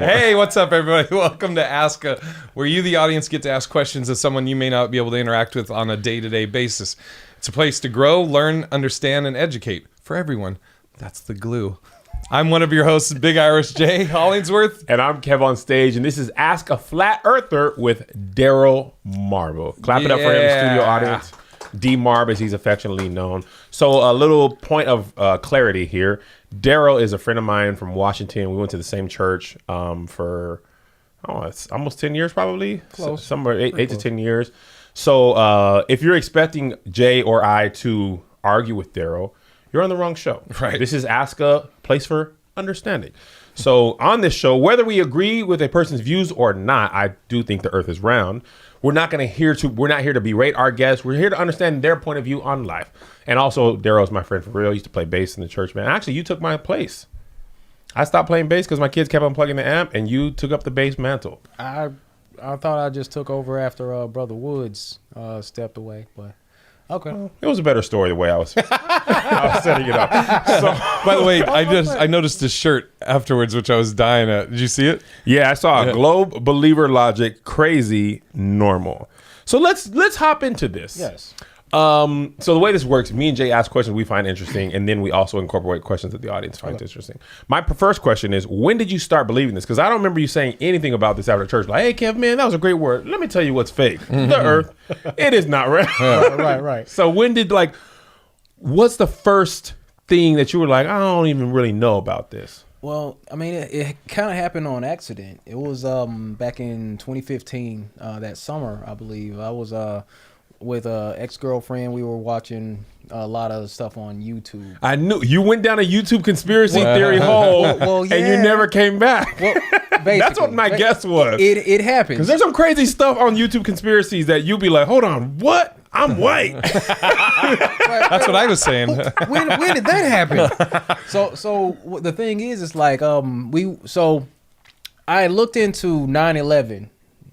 Hey, what's up, everybody? Welcome to Ask a, where you, the audience, get to ask questions of someone you may not be able to interact with on a day-to-day basis. It's a place to grow, learn, understand, and educate for everyone. That's the glue. I'm one of your hosts, Big Irish J. Hollingsworth. And I'm Kevonstage, and this is Ask a Flat Earther with Daryl Marble. Clap it up for him, studio audience. D Marb, as he's affectionately known. So a little point of clarity here. Daryl is a friend of mine from Washington. We went to the same church for, it's almost 10 years probably. Close. Somewhere eight to 10 years. So if you're expecting Jay or I to argue with Daryl, you're on the wrong show. Right. This is Ask a Place for Understanding. So on this show, whether we agree with a person's views or not, I do think the earth is round. We're not here to berate our guests. We're here to understand their point of view on life. And also, Daryl's my friend for real. He used to play bass in the church, man. Actually, you took my place. I stopped playing bass because my kids kept unplugging the amp, and you took up the bass mantle. I thought I just took over after Brother Woods stepped away, but okay. It was a better story the way I was setting it up. So, By the way, I noticed his shirt afterwards, which I was dying at. Did you see it? yeah, I saw a Globe Believer Logic Crazy Normal. So let's hop into this. Yes. So the way this works, me and Jay ask questions we find interesting, and then we also incorporate questions that the audience finds interesting. My first question is, when did you start believing this? Because I don't remember you saying anything about this after church. Like, hey, Kev, man, that was a great word. Let me tell you what's fake. The earth, it is not real. Right. So when did, what's the first thing that you were like, I don't even really know about this? Well, I mean, it kind of happened on accident. It was back in 2015, that summer, I believe. I was with a ex-girlfriend. We were watching a lot of stuff on YouTube. I knew you went down a YouTube conspiracy theory hole, Well, and you never came back. Well, That's what my guess was. It happens. Because there's some crazy stuff on YouTube conspiracies that you'll be like, hold on, what? I'm white. That's what I was saying. when did that happen? So the thing is, it's like I looked into 9/11.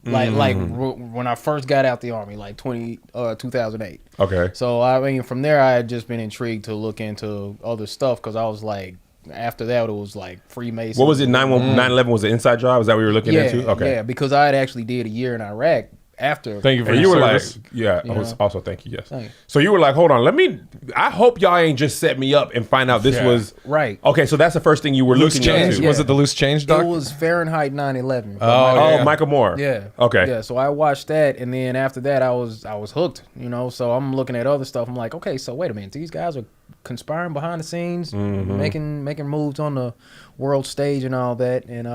When I first got out the army, 2008. Okay. So I mean, from there I had just been intrigued to look into other stuff because I was like, after that it was like Freemasons. What was it? 9/11 was an inside job? Is that what you were looking into? Okay. Yeah, because I had actually did a year in Iraq after. Thank you for And your you were service. also thank you, yes. Thank you. So you were like, hold on, I hope y'all ain't just set me up and find out this was. Right. Okay, so that's the first thing you were Loose looking change? into. Yeah. Was it the loose change, Doc? It was Fahrenheit 9/11. Oh, Michael Moore. Yeah. Okay. Yeah. So I watched that, and then after that, I was hooked. So I'm looking at other stuff. I'm like, okay, so wait a minute, these guys are conspiring behind the scenes, making moves on the world stage and all that, and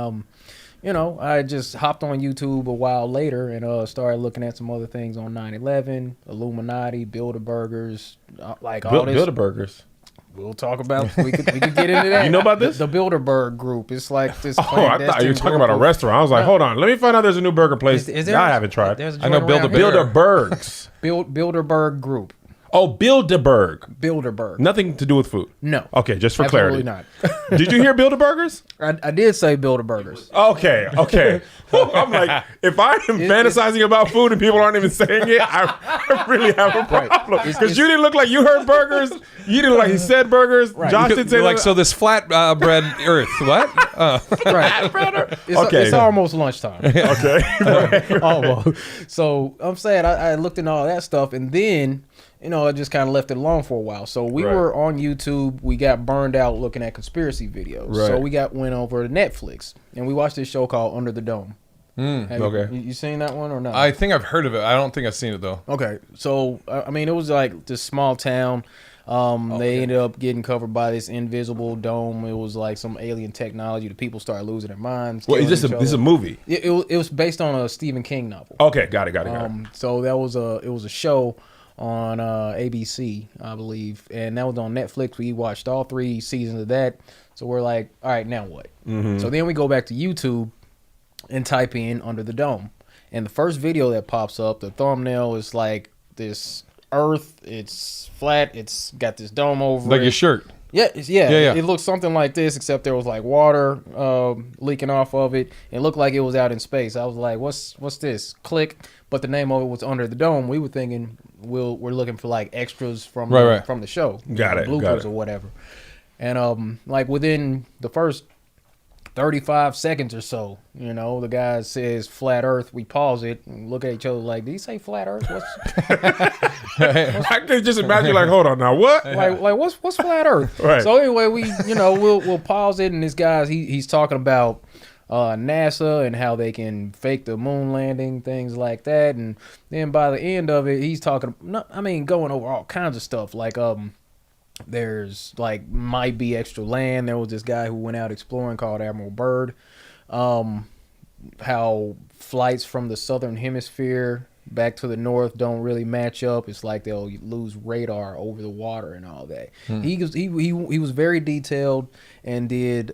I just hopped on YouTube a while later and started looking at some other things on 9/11, Illuminati, Bilderbergers, all this. Bilderbergers. We'll talk about. We could get into that. You know about this? The Bilderberg Group. It's like this. Oh, I thought you were talking about a restaurant. I was like, hold on, let me find out there's a new burger place. Is there? I haven't tried. There's a I know joint around here. Bilderbergs. Bilderberg Group. Oh, Bilderberg. Bilderberg. Nothing to do with food. No. Okay, just for Absolutely clarity. not. Did you hear Bilderbergers? I did say Bilderbergers. Okay. I'm like, if I am fantasizing about food and people aren't even saying it, I really have a problem. Because you didn't look like you heard burgers. You didn't look like he said burgers. Right. Josh didn't say You're like, so this flat bread earth, what? Right. Okay. It's almost lunchtime. Okay. Almost. So I'm saying I looked into all that stuff, and then I just kind of left it alone for a while. So we were on YouTube. We got burned out looking at conspiracy videos. Right. So we went over to Netflix, and we watched this show called Under the Dome. Okay. You seen that one or not? I think I've heard of it. I don't think I've seen it, though. Okay, so I mean, it was like this small town. They ended up getting covered by this invisible dome. It was like some alien technology. The people started losing their minds. Well, this is a movie? It was based on a Stephen King novel. Okay, got it. So that was it was a show on ABC, I believe, and that was on Netflix. We watched all 3 seasons of that. So we're like, all right, now what? So then we go back to YouTube and type in Under the Dome, and the first video that pops up, the thumbnail is like this earth. It's flat. It's got this dome over Like it. your shirt. Yeah. Yeah. It looked something like this, except there was like water leaking off of it. It looked like it was out in space. I was like, what's this? Click. But the name of it was Under the Dome. We were thinking we're looking for like extras from from the show. Got it. Bloopers or whatever. And like within the first 35 seconds or so. You know, the guy says flat Earth. We pause it and look at each other like, did he say flat Earth? I can just imagine like, hold on now, what? What's flat Earth? Right. So anyway, we'll pause it, and this guy's he's talking about NASA and how they can fake the moon landing, things like that. And then by the end of it, he's talking, going over all kinds of stuff. Like, there's like might be extra land. There was this guy who went out exploring called Admiral Byrd. How flights from the southern hemisphere back to the north don't really match up. It's like they'll lose radar over the water and all that. He was very detailed and did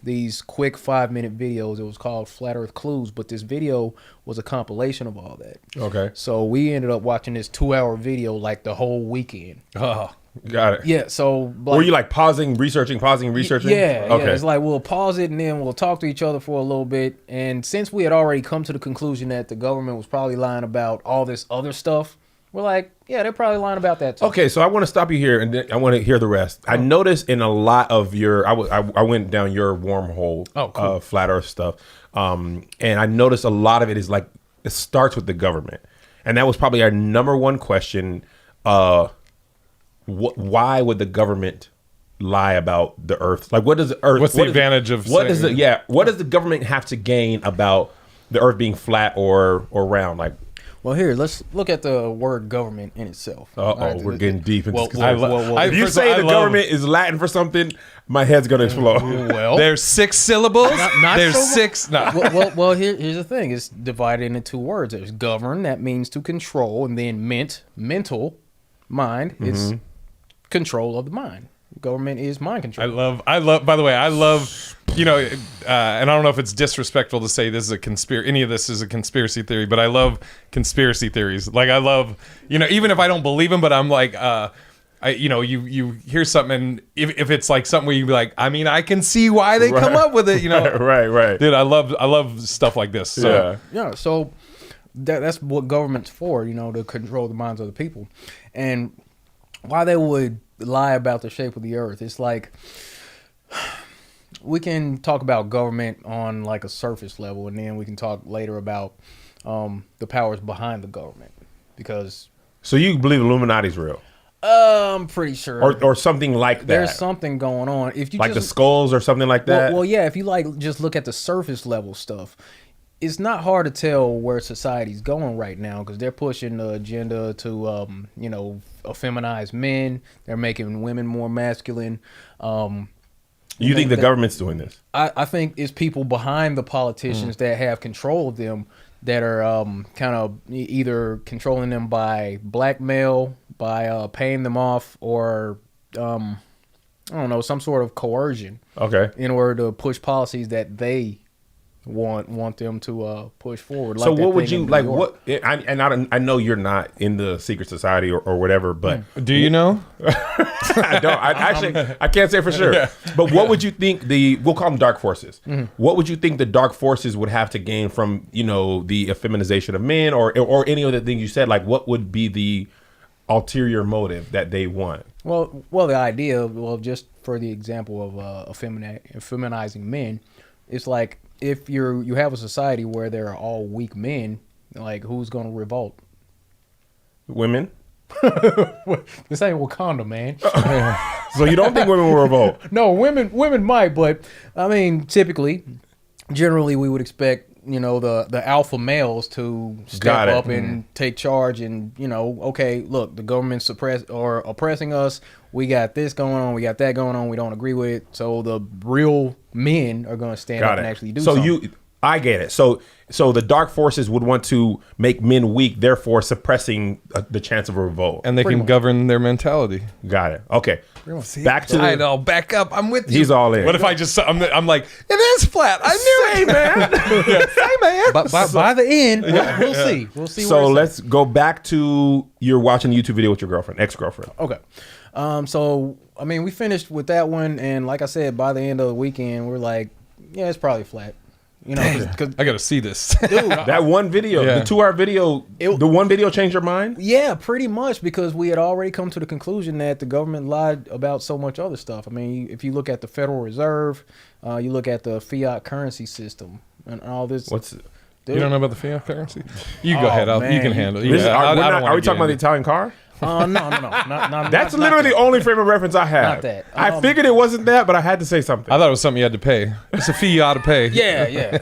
these quick 5-minute videos. It was called Flat Earth Clues, but this video was a compilation of all that. Okay. So we ended up watching this 2-hour video like the whole weekend. Oh, got it. Yeah. So were you like pausing, researching? Yeah. Okay. Yeah. It's like we'll pause it and then we'll talk to each other for a little bit. And since we had already come to the conclusion that the government was probably lying about all this other stuff, we're like, yeah, they're probably lying about that too. Okay, so I want to stop you here, and then I want to hear the rest. I noticed in a lot of your, I went down your wormhole, cool. Flat Earth stuff, and I noticed a lot of it is like it starts with the government, and that was probably our number one question. Why would the government lie about the Earth? Like, what does the Earth? What's the advantage of? What does what does the government have to gain about the Earth being flat or round? Like. Well, here, let's look at the word government in itself. Right, we're getting deep into this. If you say the government is Latin for something, my head's going to explode. Well, there's 6 syllables. Not there's so 6. No. Well, here's the thing. It's divided into 2 words. There's govern, that means to control, and then mental, mind. It's control of the mind. Government is mind control. I love. By the way, I love. And I don't know if it's disrespectful to say this is a conspiracy. Any of this is a conspiracy theory, but I love conspiracy theories. Like I love, even if I don't believe them, but I'm like, you hear something, and if it's like something where you be like, I can see why they come up with it. Right. Dude, I love stuff like this. So. Yeah. So that's what government's for. To control the minds of the people, and why they would lie about the shape of the earth. It's like we can talk about government on like a surface level, and then we can talk later about the powers behind the government. Because so you believe Illuminati's real? I'm pretty sure, or something like that. There's something going on. If you like the skulls or something like that. Well, yeah. If you like just look at the surface level stuff, it's not hard to tell where society's going right now because they're pushing the agenda to, effeminize men. They're making women more masculine. You think the government's doing this? I think it's people behind the politicians that have control of them that are kind of either controlling them by blackmail, by paying them off, or I don't know, some sort of coercion. Okay. In order to push policies that they want them to push forward. So what would you like? What? I know you're not in the secret society or whatever, but do you know? I don't. I can't say for sure. Yeah. But what would you think we'll call them dark forces? What would you think the dark forces would have to gain from the effeminization of men or any of the things you said? Like, what would be the ulterior motive that they want? Well, the idea, just for the example of feminizing men, it's like, if you have a society where there are all weak men, like who's going to revolt? Women? This ain't Wakanda, man. So you don't think women will revolt? No, women might, but generally we would expect the alpha males to step up and take charge and okay, look, the government's oppressing us. We got this going on. We got that going on. We don't agree with it. So the real men are going to stand up and actually do something. I get it. So the dark forces would want to make men weak, therefore suppressing the chance of a revolt. And they can govern their mentality. Got it. Okay. Back to back up. I'm with you. He's all in. What if I just, I'm like, it is flat. I knew it, man. Hey, man. But by the end, we'll see. We'll see. So let's go back to you're watching a YouTube video with your girlfriend, ex-girlfriend. Okay. So, we finished with that one. And like I said, by the end of the weekend, we're like, yeah, it's probably flat. You know, because I got to see this. dude, That one video, Yeah. the 2-hour video, the one video changed your mind? yeah, pretty much, because we had already come to the conclusion that the government lied about so much other stuff. I mean, if you look at the Federal Reserve, you look at the fiat currency system and all this. What's You don't know about the fiat currency? You go Oh, ahead. You man. can handle it. This is, Yeah, I don't are wanna we get talking about the into- Italian car? No, not That's not literally that. the only frame of reference I have. Not that. I figured it wasn't that, but I had to say something. I thought it was something you had to pay. It's a fee you ought to pay. Yeah.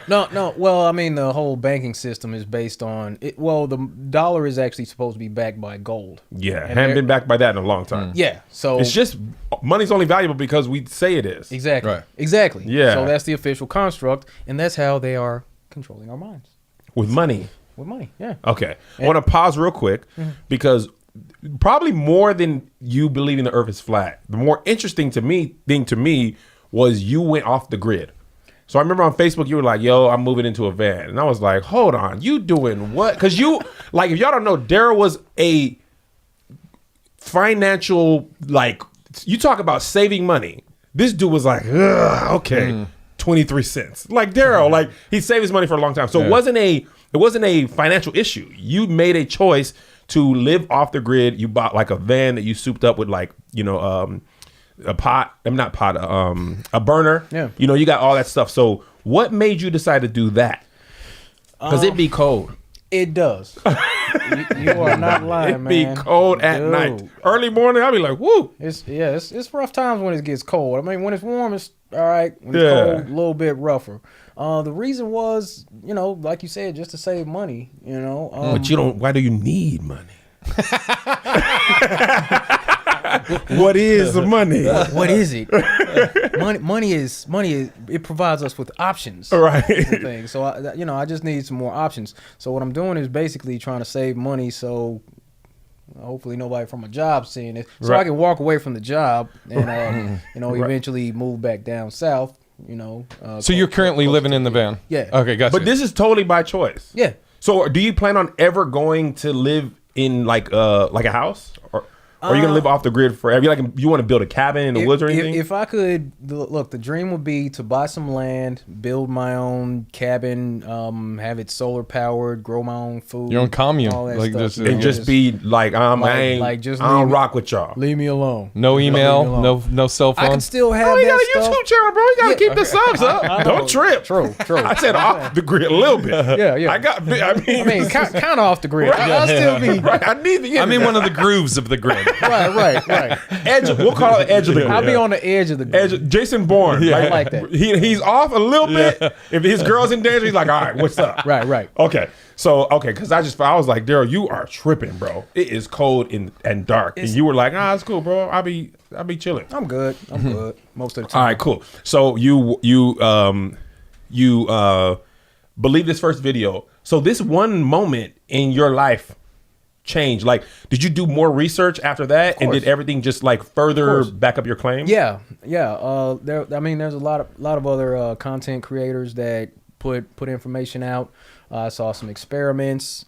No. Well, I mean, the whole banking system is based on it. Well, the dollar is actually supposed to be backed by gold. Yeah, And haven't they're- been backed by that in a long time. Yeah. So It's just money's only valuable because we say it is. exactly, Right. exactly. Yeah. So that's the official construct, and that's how they are controlling our minds With money. with money. Yeah. Okay. I want to pause real quick because probably more than you believing the earth is flat, the more interesting thing to me was you went off the grid. So I remember on Facebook you were like, "Yo, I'm moving into a van." And I was like, "Hold on. You doing what?" Cuz you like if y'all don't know, Daryl was a financial like you talk about saving money. This dude was like, "Ugh, okay. 23 cents." Like Daryl, like he saved his money for a long time. So it wasn't a financial issue. You made a choice to live off the grid. You bought like a van that you souped up with like, a pot. I'm not pot, a burner. Yeah. You know, you got all that stuff. So what made you decide to do that? Because it'd be cold. It does. you are not lying, It'd be man. cold at Dude. night. Early morning, I'll be like, woo. It's rough times when it gets cold. I mean, when it's warm, it's all right. When it's Yeah. cold, a little bit rougher. The reason was, like you said, just to save money. But you don't, why do you need money? What is money? What is it? Money is it provides us with options. Right. and things. So I just need some more options. So what I'm doing is basically trying to save money. So hopefully nobody from a job seeing it, so Right. I can walk away from the job and Right. eventually move back down south. So you're currently living in the van? Yeah. Okay, gotcha. But this is totally by choice. Yeah. So do you plan on ever going to live in like a house? Or are you gonna live off the grid forever? You want to build a cabin in the woods or anything? If I could, look, the dream would be to buy some land, build my own cabin, have it solar powered, grow my own food, Your own commune, all that like stuff. just- and just be like, I don't rock with y'all. leave me alone. no email, Leave me alone. no cell I phone. can still have Bro, you that got a stuff. YouTube channel, bro. You gotta Yeah. keep the subs up. I know. Don't trip. True. I said off the grid a little bit. Yeah. I mean, kind of off the grid. I'll still be right. I need the. I'm in one of the grooves of the grid. right. edge. We'll call it edge of the grid. I'll be on the edge of the grid. Edge, Jason Bourne. Yeah. I like that. He's off a little bit. If his girl's in danger, he's like, all right, what's up? Right. Okay. Because I was like, Daryl, you are tripping, bro. It is cold and dark. And you were like, it's cool, bro. I'll be chilling. I'm good. Most of the time. All right, cool. So you believe this first video. So this one moment in your life changed. Like, did you do more research after that, and did everything just like further back up your claim? Yeah. There's a lot of other content creators that put information out. I saw some experiments.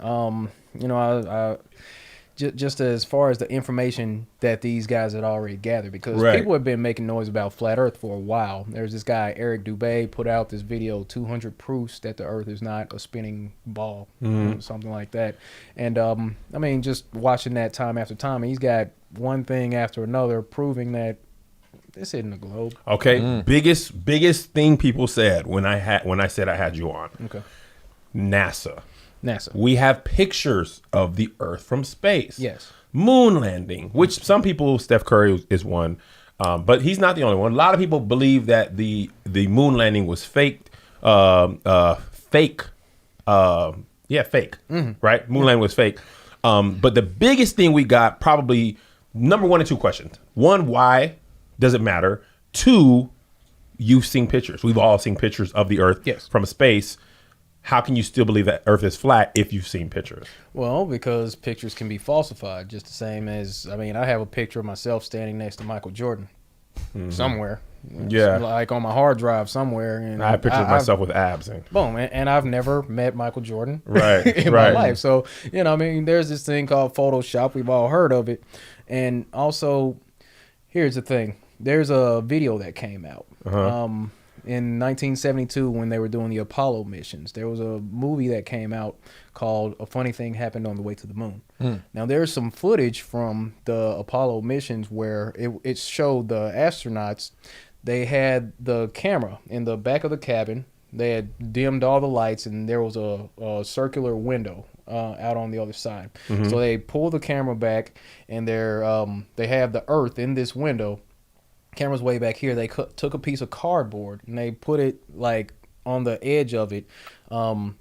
Just as far as the information that these guys had already gathered, because people have been making noise about flat Earth for a while. There's this guy Eric Dubé put out this video, 200 proofs that the Earth is not a spinning ball, something like that. And just watching that time after time, and he's got one thing after another proving that this isn't a globe. Okay. Biggest thing people said when I said I had you on. Okay. NASA. We have pictures of the Earth from space. Yes. Moon landing, which some people, Steph Curry is one, but he's not the only one. A lot of people believe that the moon landing was faked. Fake. Right? Moon landing was fake. But the biggest thing we got, probably number 1 and 2 questions. 1, why does it matter? 2, you've seen pictures. We've all seen pictures of the Earth from space. How can you still believe that Earth is flat if you've seen pictures? Well, because pictures can be falsified, just the same as, I have a picture of myself standing next to Michael Jordan somewhere. Yeah. Like on my hard drive somewhere. And I have pictures of myself with abs. Boom. And I've never met Michael Jordan Right. in my life. So, there's this thing called Photoshop. We've all heard of it. And also, here's the thing. There's a video that came out. in 1972 when they were doing the Apollo missions. There was a movie that came out called A Funny Thing Happened on the Way to the Moon. Now, there's some footage from the Apollo missions where it showed the astronauts. They had the camera in the back of the cabin. They had dimmed all the lights, and there was a circular window out on the other side. So they pull the camera back, and they have the Earth in this window. Camera's way back here. They took a piece of cardboard and they put it like on the edge of it,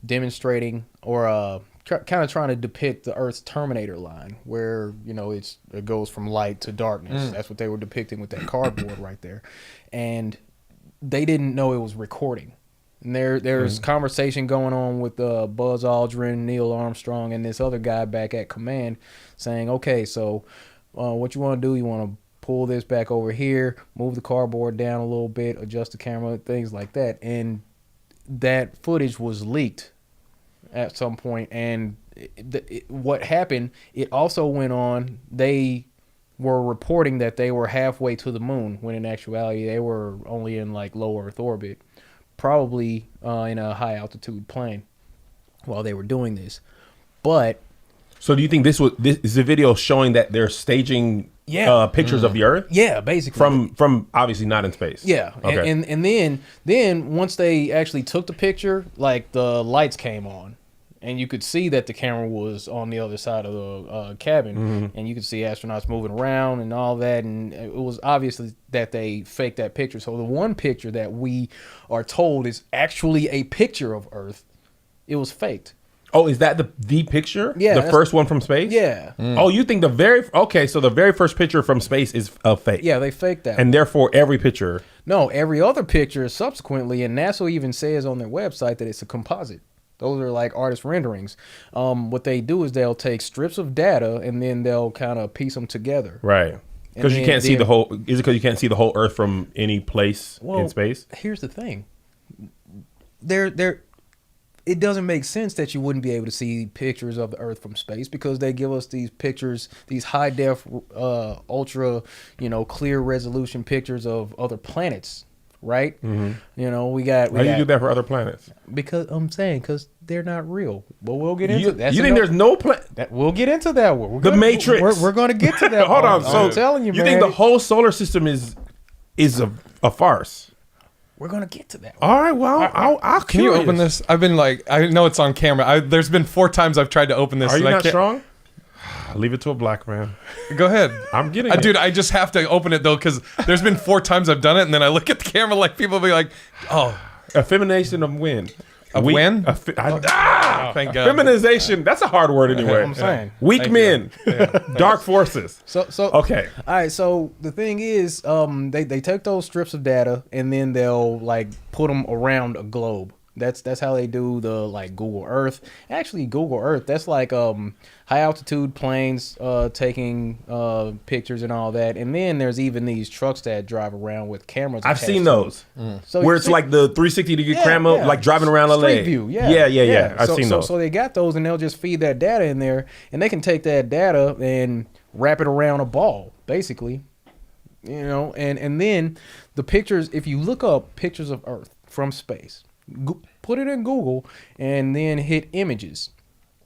demonstrating or kind of trying to depict the Earth's Terminator line, where it goes from light to darkness. That's what they were depicting with that cardboard right there, and they didn't know it was recording. And there's conversation going on with Buzz Aldrin, Neil Armstrong, and this other guy back at command, saying, "Okay, so what you want to do? You want to pull this back over here, move the cardboard down a little bit, adjust the camera, things like that." And that footage was leaked at some point. And what happened, it also went on, they were reporting that they were halfway to the moon, when in actuality they were only in like low Earth orbit, probably in a high altitude plane while they were doing this. But so do you think this is a video showing that they're staging pictures of the Earth? Yeah, basically. From obviously not in space. Yeah. Okay. And then once they actually took the picture, like the lights came on and you could see that the camera was on the other side of the cabin, and you could see astronauts moving around and all that, and it was obviously that they faked that picture. So the one picture that we are told is actually a picture of Earth, it was faked. Oh, is that the picture? Yeah, the first one from space? Yeah. Oh, you think so the very first picture from space is a fake? Yeah, they faked that. And therefore every picture. No, every other picture is subsequently, and NASA even says on their website that it's a composite. Those are like artist renderings. What they do is they'll take strips of data and then they'll kind of piece them together. Right. Because you can't see the whole. Is it because you can't see the whole Earth from any place in space? Here's the thing. It doesn't make sense that you wouldn't be able to see pictures of the Earth from space, because they give us these pictures, these high def, ultra, clear resolution pictures of other planets. Right? We got. Why do you do that for other planets? Because I'm saying, because they're not real. But we'll get into that. You think there's no planet? We'll get into that one. The Matrix. We're going to get to that. Hold on. So I'm telling you, you man. think the whole solar system is a farce? We're going to get to that one. All right. Well, I'll Can you open this? I've been I know it's on camera. There's been 4 times I've tried to open this. Are you not strong? Leave it to a black man. Go ahead. I'm getting it. Dude, I just have to open it though, because there's been 4 times I've done it, and then I look at the camera like people be like, "Oh, effemination of when? Of when? Thank God. Feminization. That's a hard word anyway. I'm saying. Weak men. Dark forces. So okay. All right. So the thing is, they take those strips of data and then they'll put them around a globe. That's how they do the Google Earth. Actually, Google Earth, that's high altitude planes taking pictures and all that. And then there's even these trucks that drive around with cameras. I've seen those. So where it's like the 360-degree camera, driving around LA. Street view, yeah. I've seen those. So they got those, and they'll just feed that data in there, and they can take that data and wrap it around a ball, basically. And then the pictures, if you look up pictures of Earth from space, put it in Google and then hit images,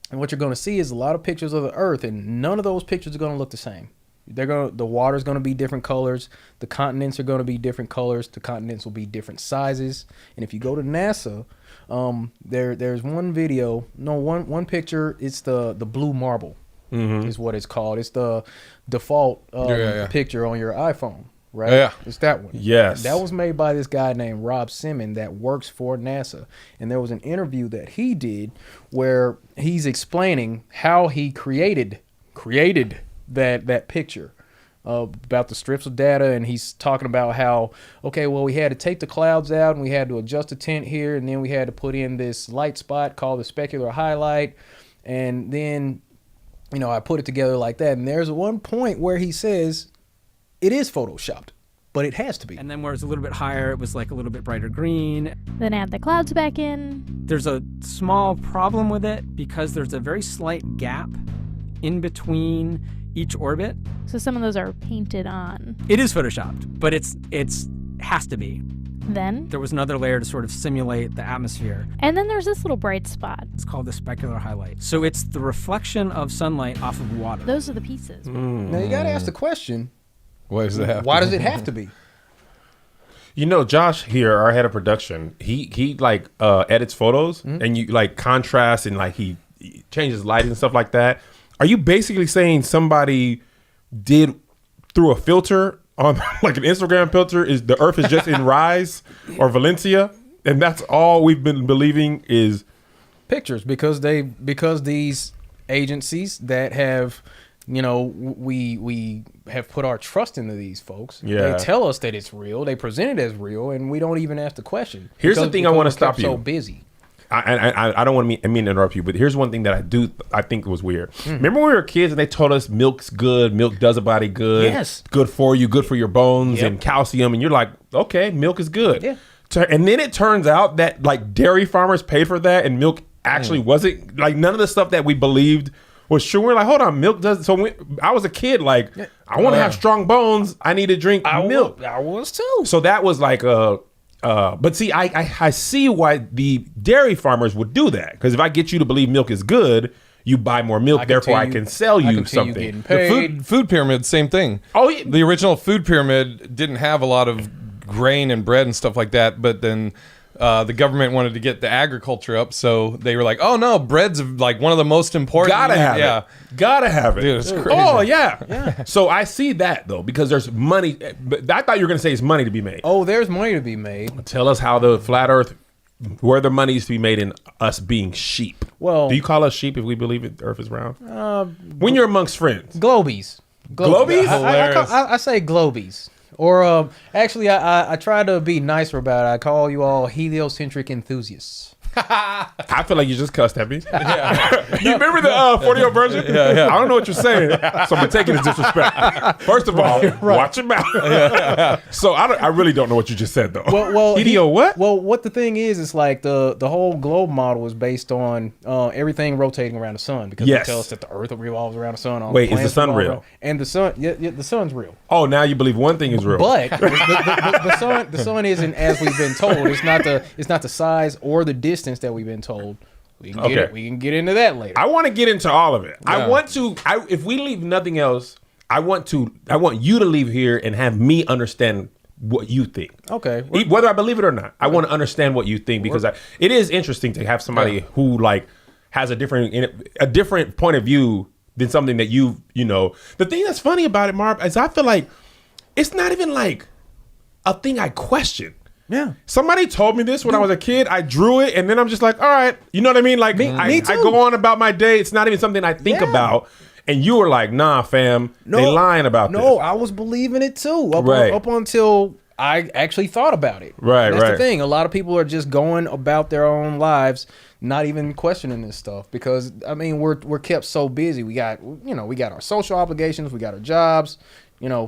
and what you're going to see is a lot of pictures of the Earth, and none of those pictures are going to look the same. The water's going to be different colors, the continents are going to be different colors, the continents will be different sizes. And if you go to NASA, there's one picture, it's the blue marble, is what it's called. It's the default picture on your iPhone. Right? Yeah. It's that one. Yes. That was made by this guy named Rob Simmons that works for NASA. And there was an interview that he did where he's explaining how he created that picture about the strips of data. And he's talking about how, we had to take the clouds out and we had to adjust the tint here. And then we had to put in this light spot called the specular highlight. And then, I put it together like that. And there's one point where he says, it is photoshopped, but it has to be. And then where it's a little bit higher, it was a little bit brighter green. Then add the clouds back in. There's a small problem with it because there's a very slight gap in between each orbit. So some of those are painted on. It is photoshopped, but it's has to be. Then, There was another layer to sort of simulate the atmosphere. and then there's this little bright spot. It's called the specular highlight. So it's the reflection of sunlight off of water. Those are the pieces. Now you gotta ask the question: Why does it have? why to does it have to be? You know, Josh here, our head of production, he like edits photos and you like contrast and like he changes lighting and stuff like that. Are you basically saying somebody did through a filter on like an Instagram filter is the Earth is just in Rise or Valencia, and that's all we've been believing is Pictures, because these agencies that have, we have put our trust into these folks. Yeah. They tell us that it's real. They present it as real, and we don't even ask the question. Here's the thing I wanna we're stop kept So you. busy. I don't want to mean to interrupt you, but here's one thing that I think was weird. Remember when we were kids and they told us milk's good, milk does a body good, Yes. good for you, good for your bones Yep. and calcium, and you're like, okay, milk is good. Yeah. And then it turns out that like dairy farmers paid for that, and milk actually wasn't like none of the stuff that we believed was true. We're like, hold on, milk does. So I was a kid, like I want to have strong bones. I need to drink milk. I was too. So that was like but see, I see why the dairy farmers would do that, because if I get you to believe milk is good, you buy more milk, therefore I can sell you something. Getting The paid. food pyramid, same thing. Oh, yeah. The original food pyramid didn't have a lot of grain and bread and stuff like that, but then the government wanted to get the agriculture up, so they were like, "Oh no, bread's like one of the most important." Gotta have it. Gotta have it. Dude, it's crazy. Oh yeah. So I see that though, because there's money. But I thought you were gonna say it's money to be made. Oh, there's money to be made. Tell us how the flat Earth, where the money is to be made in us being sheep. Well- do you call us sheep if we believe the Earth is round? When you're amongst friends. Globies. Globies? I say globies. Or actually, I try to be nicer about it. I call you all heliocentric enthusiasts. I feel like you just cussed at me. You remember the 40-year version? Yeah. I don't know what you're saying, so I'm gonna take it as disrespect. First of all, watch your mouth. So I really don't know what you just said though. Well, Helio what? Well, what the thing is like the whole globe model is based on everything rotating around the sun, because Yes. they tell us that the Earth revolves around the sun. All Wait, the is the planets sun revolve real? around- And the sun, yeah, the sun's real. Oh, now you believe one thing is real. But the sun isn't as we've been told. It's not the size or the distance that we've been told. We can get into that later. I want to get into all of it. Yeah. I want to. If we leave nothing else, I want you to leave here and have me understand what you think. Okay. Whether I believe it or not, I want to understand what you think, because it is interesting to have somebody who like has a different point of view than something that you know. The thing that's funny about it, Marv, is I feel like it's not even like a thing I question. Yeah. Somebody told me this when I was a kid. I drew it, and then I'm just like, all right, you know what I mean? Like, Me I too. go on about my day. It's not even something I think Yeah. about. And you were like, nah, fam, they lying about this. No, I was believing it too. Up until I actually thought about it. Right, That's right. the thing. A lot of people are just going about their own lives, not even questioning this stuff, because I mean we're kept so busy. We got our social obligations, we got our jobs,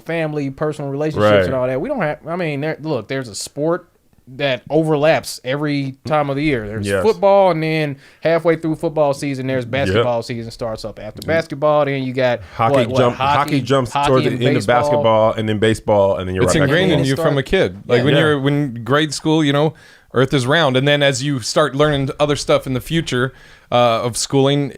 family, personal relationships, Right. and all that. We don't have. I mean, there's a sport that overlaps every time of the year. There's Yes. football, and then halfway through football season, there's basketball season starts up. After basketball, then you got Hockey jumps towards the and end of baseball. basketball, and then baseball, and then you're It's right back ingrained in in it you start- from a kid. Like Yeah. when grade school, Earth is round, and then as you start learning other stuff in the future of schooling,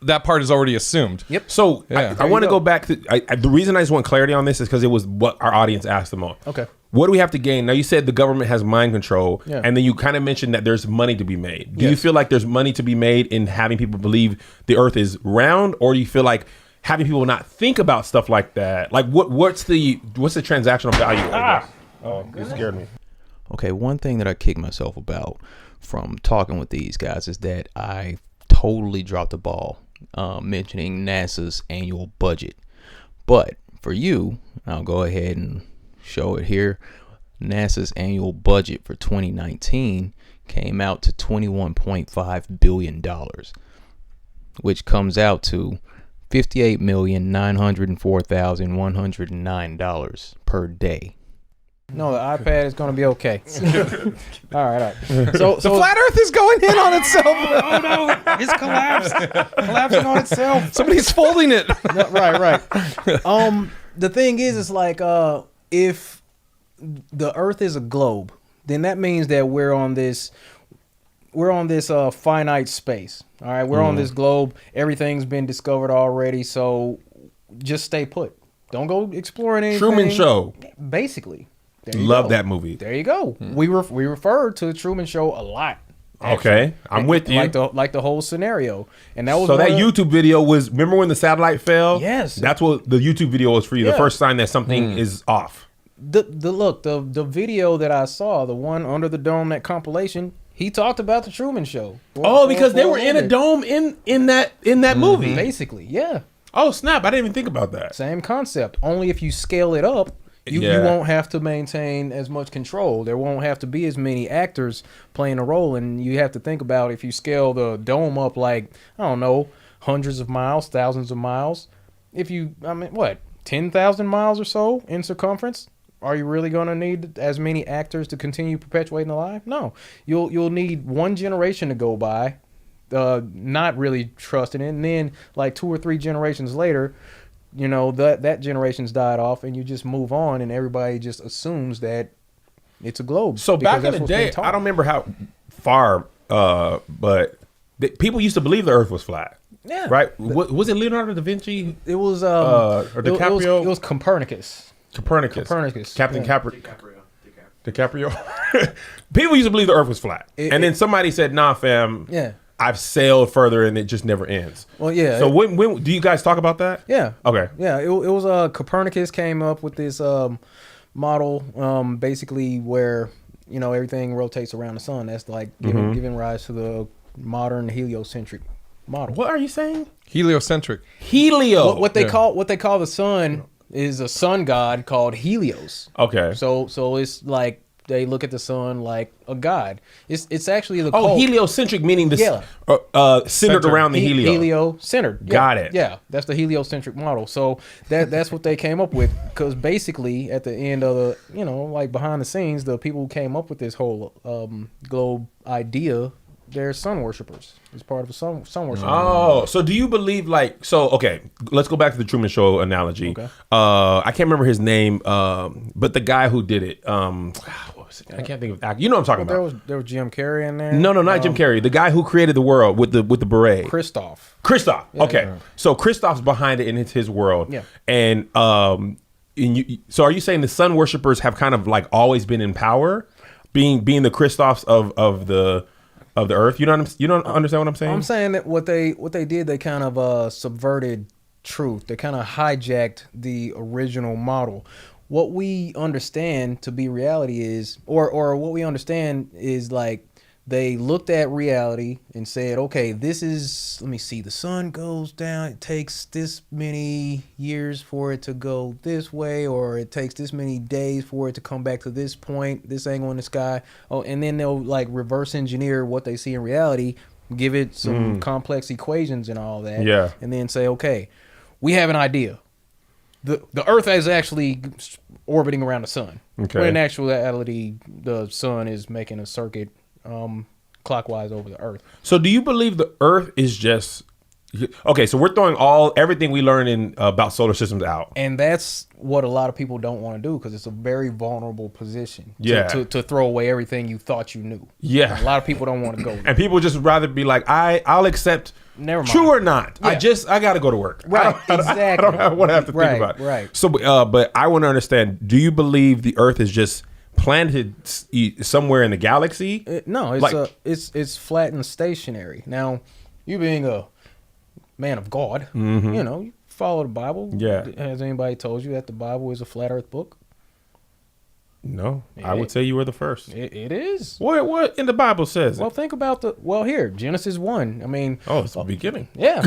that part is already assumed. Yep. So Yeah. I want to go. go back to the reason I just want clarity on this is because it was what our audience asked the most. Okay. What do we have to gain? Now you said the government has mind control, Yeah. and then you kind of mentioned that there's money to be made. Do you Yes. feel like there's money to be made in having people believe the Earth is round, or do you feel like having people not think about stuff like that? Like what's the transactional value? Oh, you scared me. Okay, one thing that I kick myself about from talking with these guys is that I totally dropped the ball mentioning NASA's annual budget. But for you, I'll go ahead and show it here. NASA's annual budget for 2019 came out to $21.5 billion, which comes out to $58,904,109 per day. No, the iPad is going to be okay. all right. So The flat Earth is going in on itself. oh no, it's collapsing on itself. Somebody's folding it. Right. The thing is, it's like if the Earth is a globe, then that means that we're on this finite space. All right, we're on this globe. Everything's been discovered already, so just stay put. Don't go exploring anything. Truman Show. Basically. There you Love go. that movie. There you go. We refer to the Truman Show a lot. Okay, I'm with you. Like the whole scenario, and that was So that one of- YouTube video was, remember when the satellite fell? Yes. That's what the YouTube video was for you. The Yeah. first sign that something is off. the video that I saw, the one under the dome, that compilation. He talked about the Truman Show. Because they For were in a minute. dome in that movie. Basically, yeah. Oh snap! I didn't even think about that. Same concept. Only if you scale it up, you won't have to maintain as much control. There won't have to be as many actors playing a role, and you have to think about if you scale the dome up like, I don't know, hundreds of miles, thousands of miles. If you, 10,000 miles or so in circumference, are you really going to need as many actors to continue perpetuating the life? No. You'll need one generation to go by, not really trusting it, and then like 2 or 3 generations later, that generation's died off, and you just move on, and everybody just assumes that it's a globe. So because back in that's the what's being day, taught. I don't remember how far, but people used to believe the Earth was flat. Yeah. Right? Was it Leonardo da Vinci? It was or DiCaprio? It was Copernicus. Copernicus. Captain yeah. DiCaprio. People used to believe the Earth was flat, and then somebody said, "Nah, fam. Yeah. I've sailed further, and it just never ends." Well, yeah. So when do you guys talk about that? Yeah. Okay. Yeah, it was Copernicus came up with this model, basically where everything rotates around the sun. That's like giving rise to the modern heliocentric model. What are you saying? Heliocentric. Helio. What they call the sun is a sun god called Helios. Okay. So it's like they look at the sun like a god. It's actually the cult. heliocentric meaning this Yeah. centered around the helio. Heliocentered. Yeah. Got it. Yeah, that's the heliocentric model. So that's what they came up with, because basically at the end of the, like behind the scenes, the people who came up with this whole globe idea, they're sun worshippers. It's part of a sun worship. Oh, so do you believe okay, let's go back to the Truman Show analogy. Okay. I can't remember his name, but the guy who did it, what was it? I can't think of, you know what I'm talking about. There was Jim Carrey in there. No, not Jim Carrey. The guy who created the world with the beret. Christoph. Okay. yeah. So Christoph's behind it, and it's his world. Yeah. And so are you saying the sun worshippers have kind of like always been in power, being the Christophs of the earth? You don't understand what I'm saying? I'm saying that what they did, they kind of subverted truth. They kind of hijacked the original model. What we understand to be reality is, or what we understand is, like, they looked at reality and said, okay, this is, let me see, the sun goes down, it takes this many years for it to go this way, or it takes this many days for it to come back to this point, this angle in the sky. Oh, and then they'll like reverse engineer what they see in reality, give it some complex equations and all that. Yeah. And then say, okay, we have an idea. The Earth is actually orbiting around the sun. Okay. When in actuality, the sun is making a circuit clockwise over the Earth. So do you believe the Earth is just okay? So we're throwing everything we learned about solar systems out. And that's what a lot of people don't want to do, because it's a very vulnerable position. Yeah. To throw away everything you thought you knew. Yeah. A lot of people don't want to go there. And people just rather be like, I'll accept. Never mind. True or not, Yeah. I got to go to work. Right, I exactly. don't want to have to Right, think about it. right. So, but I want to understand. Do you believe the Earth is just planted somewhere in the galaxy? No, it's flat and stationary. Now, you being a man of God, you follow the Bible. Yeah. Has anybody told you that the Bible is a flat Earth book? No, I would say you were the first. It is. What in the Bible says? Well, think about here, Genesis 1. I mean, it's the beginning. yeah,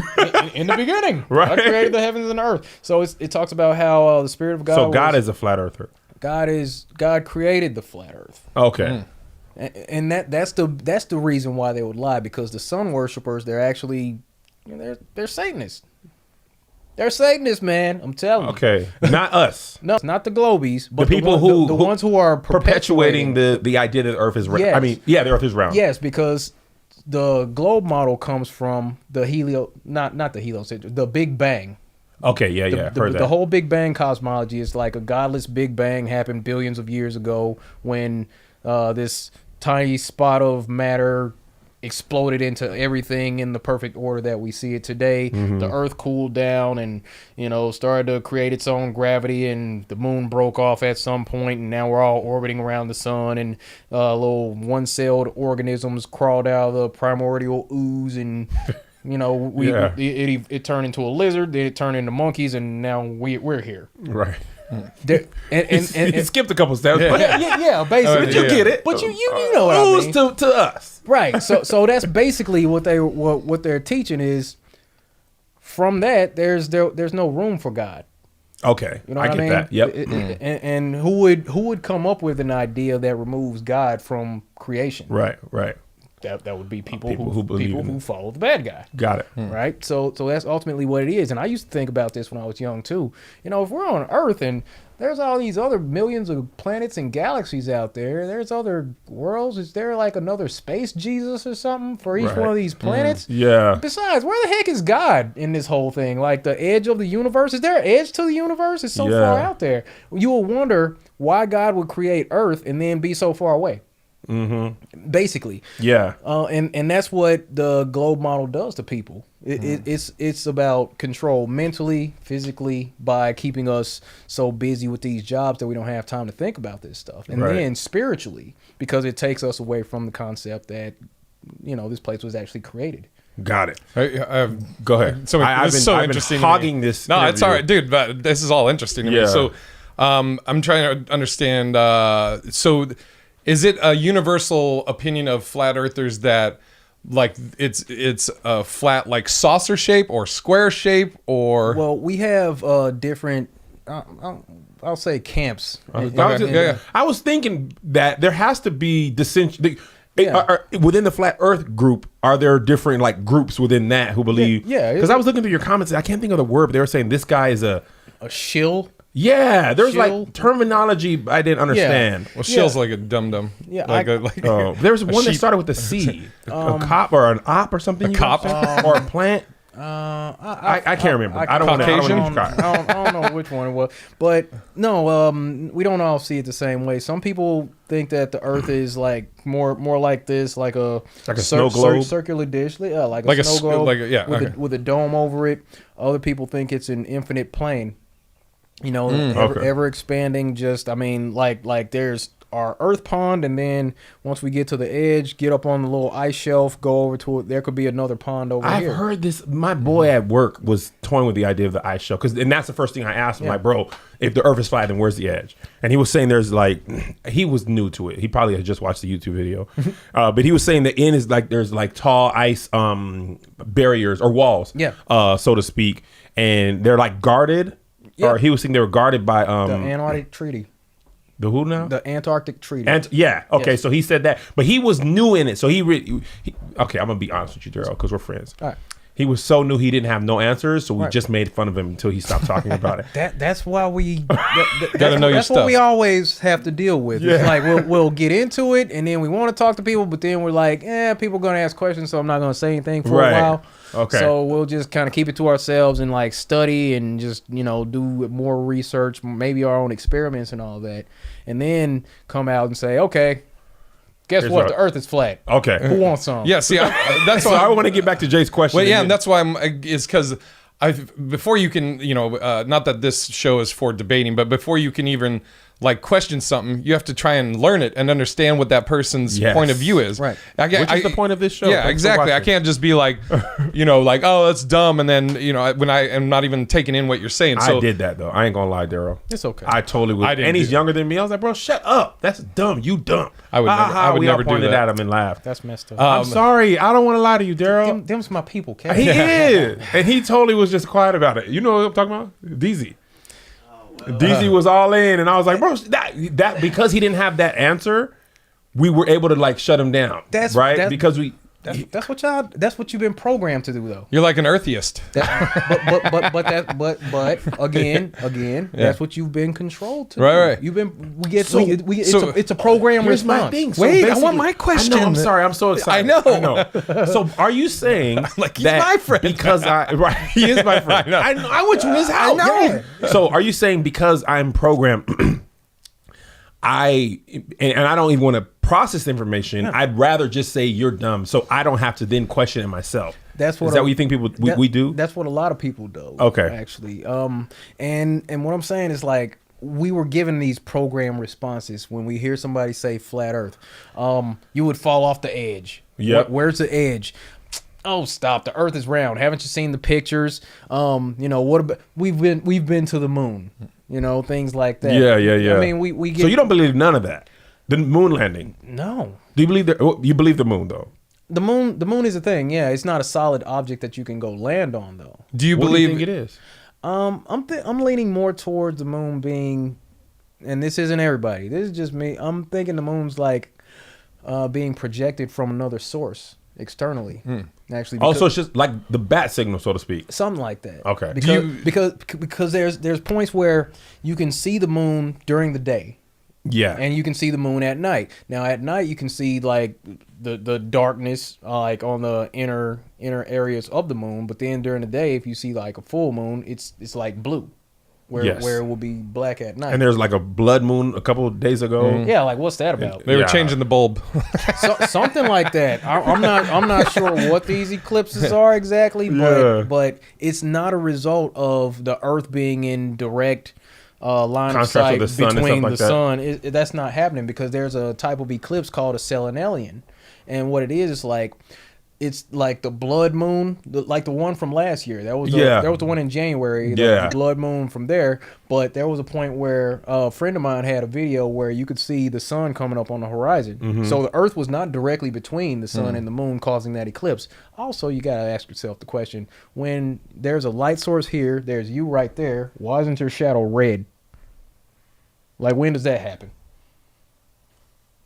in the beginning, Right. God created the heavens and the earth. So it talks about how the Spirit of God. So God is a flat earther. God created the flat Earth, Okay. and that's the reason why they would lie, because the sun worshipers, they're actually they're Satanists. They're Satanists, man. I'm telling you. Okay. Not us. No, it's not the Globies, but The people the ones who are perpetuating the idea that the Earth is round. Yes. I mean, yeah, the Earth is round. Yes, because the globe model comes from the the Big Bang. Okay. Yeah. I've heard that. The whole Big Bang cosmology is like a godless Big Bang happened billions of years ago, when this tiny spot of matter exploded into everything in the perfect order that we see it today. The Earth cooled down and, started to create its own gravity, and the moon broke off at some point, and now we're all orbiting around the sun, and little one-celled organisms crawled out of the primordial ooze, and it turned into a lizard, then it turned into monkeys, and now we're here. Right. And skipped a couple steps. yeah, basically. But you get it. But you know what I mean. to us. Right. So that's basically what they're teaching is from that there's no room for God. Okay. You know I what I get mean? that. Yep. And who would come up with an idea that removes God from creation? Right. That would be people who believe in who it. follow the bad guy. Got it. Right? So that's ultimately what it is. And I used to think about this when I was young too. If we're on Earth and there's all these other millions of planets and galaxies out there, there's other worlds. Is there like another space Jesus or something for each one of these planets? Yeah. Besides, where the heck is God in this whole thing? Like the edge of the universe? Is there an edge to the universe? It's so far out there. You will wonder why God would create Earth and then be so far away. Basically. Yeah. And that's what the globe model does to people. It's about control mentally, physically, by keeping us so busy with these jobs that we don't have time to think about this stuff. And then spiritually, because it takes us away from the concept that this place was actually created. Got it. Go ahead. So I've been been interesting. hogging this. No, interview. it's all right, dude. But this is all interesting to me. So, I'm trying to understand. So, is it a universal opinion of flat earthers that, like, it's a flat, like, saucer shape or square shape, or? Well, we have different. I'll say camps. I was thinking that there has to be dissension. Within the flat Earth group, are there different like groups within that who believe? Yeah. Because I was looking through your comments, I can't think of the word, but they were saying this guy is a shill. Yeah, there's Shill. like terminology I didn't understand. Well, shill's like a dum-dum. Yeah, There's one that started with a C, a cop or an op or something. A cop or a plant. I can't remember. I don't want to. I don't know which one it was, but no, we don't all see it the same way. Some people think that the Earth is like more like this, like a snow globe, circular dish, like a snow globe, with a dome over it. Other people think it's an infinite plane. Ever expanding. Just like there's our Earth pond, and then once we get to the edge, get up on the little ice shelf, go over to it. There could be another pond over here. I've heard this. My boy at work was toying with the idea of the ice shelf, and that's the first thing I asked him. Like, bro, if the Earth is flat, then where's the edge? And he was saying there's like, he was new to it. He probably had just watched the YouTube video, but he was saying the end is like there's like tall ice barriers or walls, so to speak, and they're like guarded. Or he was saying they were guarded by the Antarctic Treaty. The who now? The Antarctic Treaty. Okay, so he said that, but he was new in it. So he okay, I'm gonna be honest with you, Daryl, because we're friends. All right. He was so new, he didn't have no answers, so we just made fun of him until he stopped talking about it. That's why we gotta know your that's stuff. what we always have to deal with. It's like we'll get into it, and then we want to talk to people, but then we're like, people are gonna ask questions, so I'm not gonna say anything for a while. Okay. So we'll just kind of keep it to ourselves and like study and just do more research, maybe our own experiments and all that, and then come out and say, okay, guess what? The Earth is flat. Okay. Who wants some? Yeah. See, that's so why I want to get back to Jay's question. Well, yeah, and that's why is because before you can, not that this show is for debating, but before you can even like question something, you have to try and learn it and understand what that person's point of view is. Right. Which is the point of this show. Yeah, exactly. I can't just be like, like, oh, that's dumb, and then when I am not even taking in what you're saying. So I did that though. I ain't gonna lie, Daryl. It's okay. I totally would. And he's younger than me. I was like, bro, shut up. That's dumb. You dumb. I would never do pointed that. at him and laughed. That's messed up. I'm sorry. I don't want to lie to you, Daryl. Them's my people, Kevin. He is, and he totally was just quiet about it. You know what I'm talking about? DZ. DZ was all in, and I was like, bro, that because he didn't have that answer, we were able to like shut him down. That's because we. That's what you've been programmed to do, though. You're like an eartheist. But again, that's what you've been controlled to. Right. You've been. It's a program Here's response. my thing. So wait, I want my question. I know, I'm sorry. I'm so excited. I know. So are you saying like he's that my friend because he is my friend? I know. I went to his house. I know. Yeah. So are you saying because I'm programmed? and I don't even want to process information. I'd rather just say you're dumb, so I don't have to then question it myself. That's what Is that what you think people we do? That's what a lot of people do. Okay. Actually, and what I'm saying is like we were given these program responses when we hear somebody say flat Earth. You would fall off the edge. Yep. Where's the edge? Oh, stop! The Earth is round. Haven't you seen the pictures? You know what about we've been to the moon. You know, things like that. Yeah. I mean, we get. So you don't believe none of that? The moon landing? No. Do you believe you believe the moon though? The moon is a thing. Yeah, it's not a solid object that you can go land on though. Do you What believe do you think it is? I'm leaning more towards the moon being, and this isn't everybody. This is just me. I'm thinking the moon's like being projected from another source externally. Actually, Also, it's just like the bat signal, so to speak. something like that. Okay. Because there's points where you can see the moon during the day. Yeah. And you can see the moon at night. Now at night you can see like the darkness like on the inner areas of the moon, but then during the day if you see like a full moon, it's like blue. Where Yes. it will be black at night. And there's like a blood moon a couple of days ago. yeah, like what's that about? they were Yeah. changing the bulb? Something like that. I'm not sure what these eclipses are exactly, Yeah. but it's not a result of the Earth being in direct line of Contrast with sight the sun and between stuff like the that. sun. That's not happening because there's a type of eclipse called a selenalian, and what it is like it's like the blood moon, like the one from last year. That was the one in January. The blood moon from there. But there was a point where a friend of mine had a video where you could see the sun coming up on the horizon. Mm-hmm. So the Earth was not directly between the sun and the moon, causing that eclipse. Also, you gotta ask yourself the question: when there's a light source here, there's you right there. Why isn't your shadow red? Like when does that happen?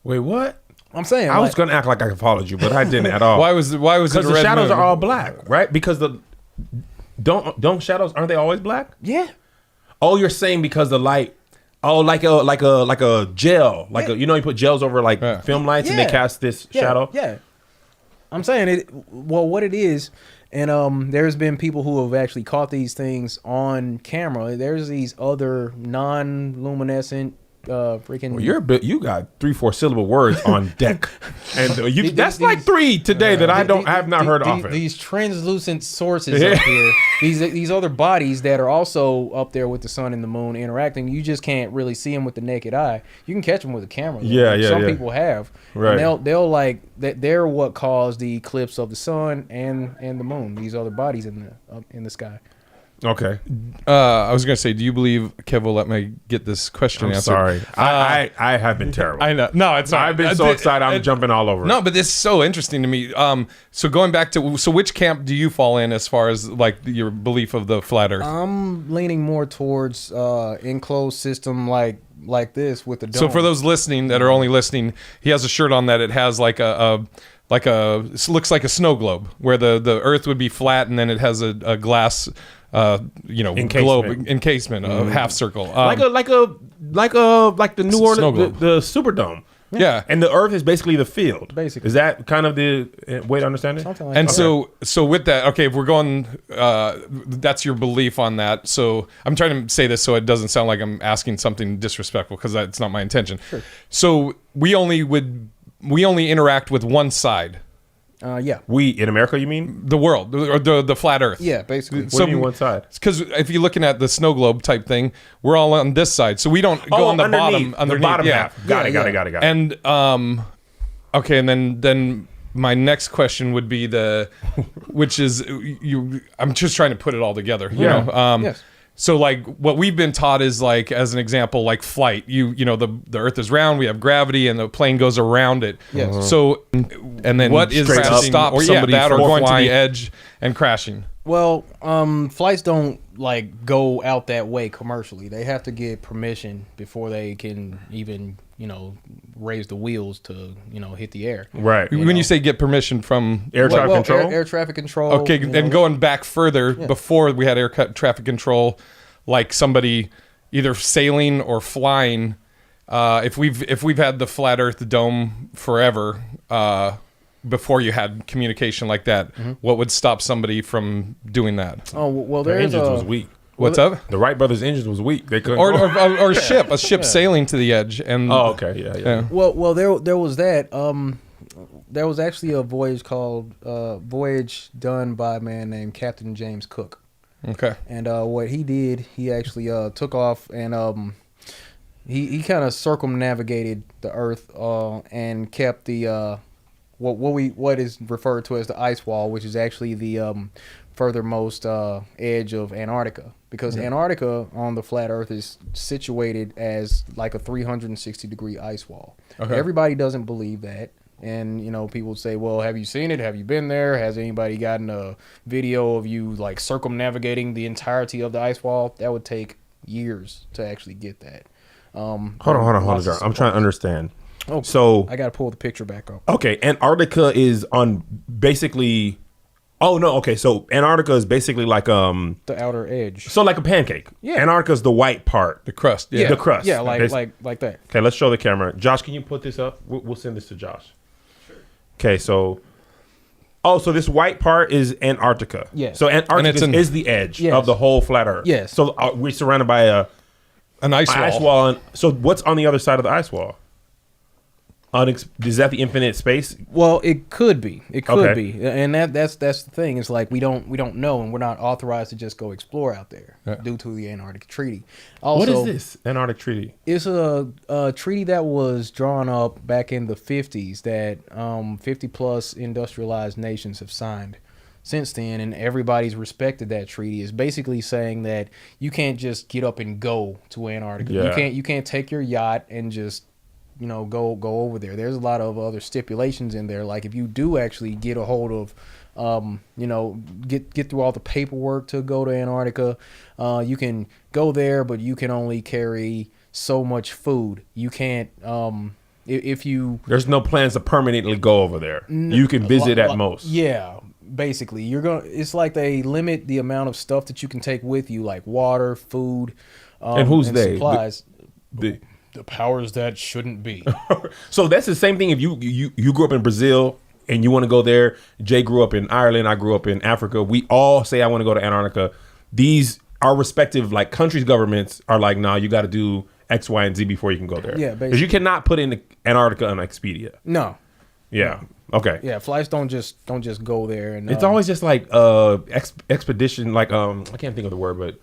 Wait, what? I'm saying I was gonna act like I followed you, but I didn't at all. Why was it Because a the red shadows moon? are all black, right? Because the don't shadows aren't they always black? yeah. Oh, you're saying because the light. Oh, like a gel, like you know you put gels over like Yeah. film lights and they Yeah. cast this shadow. Yeah. I'm saying it. Well, what it is, and there's been people who have actually caught these things on camera. There's these other non-luminescent freaking. Well, you got 3-4 syllable words on deck, and that's like 3 today that I have not heard often. These translucent sources up here, these other bodies that are also up there with the sun and the moon interacting. You just can't really see them with the naked eye. You can catch them with a camera. Though. Yeah. Some people have. Right. And they'll like they're what caused the eclipse of the sun and the moon. These other bodies in the sky. Okay, I was gonna say, do you believe Kev will let me get this question I'm answered? sorry. I have been terrible. I know. No, it's not. I've been so excited. I'm jumping all over. No, but this is so interesting to me. So going back to which camp do you fall in as far as like your belief of the flat Earth? I'm leaning more towards enclosed system like this with the dome. So for those listening that are only listening, he has a shirt on that it has like it looks like a snow globe where the Earth would be flat and then it has a glass Encasement. globe encasement, a half circle, like the New Snow Orleans globe. the Superdome. yeah. And the Earth is basically the field. Basically. Is that kind of the way to understand it? Something like And that. so with that, okay, if we're going, that's your belief on that. So I'm trying to say this so it doesn't sound like I'm asking something disrespectful because that's not my intention. Sure. So we only interact with one side, yeah. We in America, you mean? the world, or the flat Earth. Yeah, basically. What do you mean one side? Because if you're looking at the snow globe type thing, we're all on this side, so we don't go on the bottom. The bottom yeah. half. Got Yeah, it. And okay, and then my next question would be which is you. I'm just trying to put it all together. You Yeah. know. Yes. So like what we've been taught is like as an example like flight. You know the Earth is round. We have gravity, and the plane goes around it. Yes. So and then what is straight to up, stop or somebody that or from going to flying. the edge and crashing? Well, flights don't like go out that way commercially. They have to get permission before they can even, raise the wheels to, hit the air. Right. When you say get permission from Air traffic control? Air traffic control. okay, then going back further, before we had traffic control, like somebody either sailing or flying, if we've had the flat Earth dome forever, before you had communication like that, what would stop somebody from doing that? Oh well, Their there's engines was weak. What's up? The Wright brothers' engine was weak. They couldn't. Or a ship sailing to the edge. And oh, okay, yeah. Well, there was that. There was actually a voyage called voyage done by a man named Captain James Cook. Okay. And what he did, he actually took off and he kind of circumnavigated the Earth and kept the what is referred to as the ice wall, which is actually the furthermost edge of Antarctica, because Antarctica on the flat Earth is situated as like a 360-degree ice wall. Okay. Everybody doesn't believe that. And, people say, well, have you seen it? Have you been there? Has anybody gotten a video of you like circumnavigating the entirety of the ice wall? That would take years to actually get that. Hold on, John. I'm trying to understand. Oh, so I got to pull the picture back up. Okay, Antarctica is on basically. Oh no, okay. So Antarctica is basically like The outer edge. So like a pancake. Yeah. Antarctica is the white part. the crust. Yeah, the crust. Yeah, Okay. like that. Okay, let's show the camera. Josh, can you put this up? We'll send this to Josh. Sure. Okay, so. Oh, so this white part is Antarctica. Yeah. So Antarctica is the edge Yes. of the whole flat Earth. Yes. So we're surrounded by An ice wall. ice wall. And so what's on the other side of the ice wall? Is that the infinite space? Well, it could be. It could Okay. be, and that's the thing. It's like we don't know, and we're not authorized to just go explore out there due to the Antarctic Treaty. Also, What is this Antarctic Treaty? It's a treaty that was drawn up back in the 50s that 50 plus industrialized nations have signed since then, and everybody's respected that treaty. Is basically saying that you can't just get up and go to Antarctica. Yeah. You can't take your yacht and just go over there. There's a lot of other stipulations in there. Like if you do actually get a hold of, get through all the paperwork to go to Antarctica, you can go there, but you can only carry so much food. You can't, if you... There's no plans to permanently go over there. You can visit at most. Yeah, basically. It's like they limit the amount of stuff that you can take with you, like water, food, And who's they? supplies. The powers that shouldn't be. So that's the same thing if you grew up in Brazil and you want to go there. Jay grew up in Ireland. I grew up in Africa. We all say I want to go to Antarctica. Our respective like countries' governments are like, nah, you got to do X, Y, and Z before you can go there. Yeah, because you cannot put in Antarctica on Expedia. No. Yeah. Okay. Yeah, flights don't just go there. And It's always just like expedition. Like I can't think of the word, but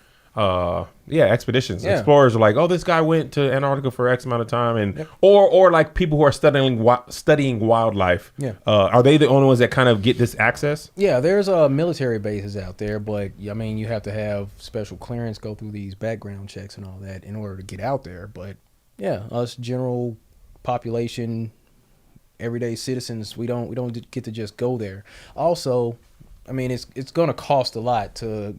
expeditions. Yeah. Explorers are like, oh, this guy went to Antarctica for X amount of time, and or like people who are studying wildlife. Yeah. Are they the only ones that kind of get this access? Yeah, there's military bases out there, but I mean, you have to have special clearance, go through these background checks and all that in order to get out there. But yeah, us general population, everyday citizens, we don't get to just go there. Also, I mean, it's going to cost a lot to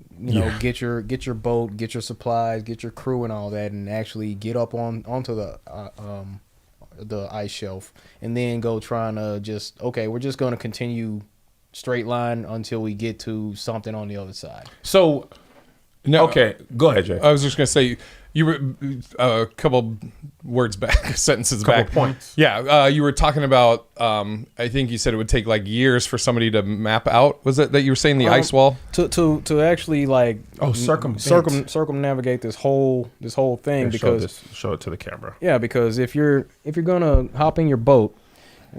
get your boat, get your supplies, get your crew and all that, and actually get up onto the ice shelf, and then go trying to we're just going to continue straight line until we get to something on the other side. So, No, okay, go ahead, Jay. I was just going to say, you were a couple words back, sentences back. Points. Yeah, you were talking about, I think you said it would take like years for somebody to map out. Was it that you were saying the ice wall? To actually like circumnavigate this whole thing, because show it to the camera. Yeah, because if you're gonna hop in your boat,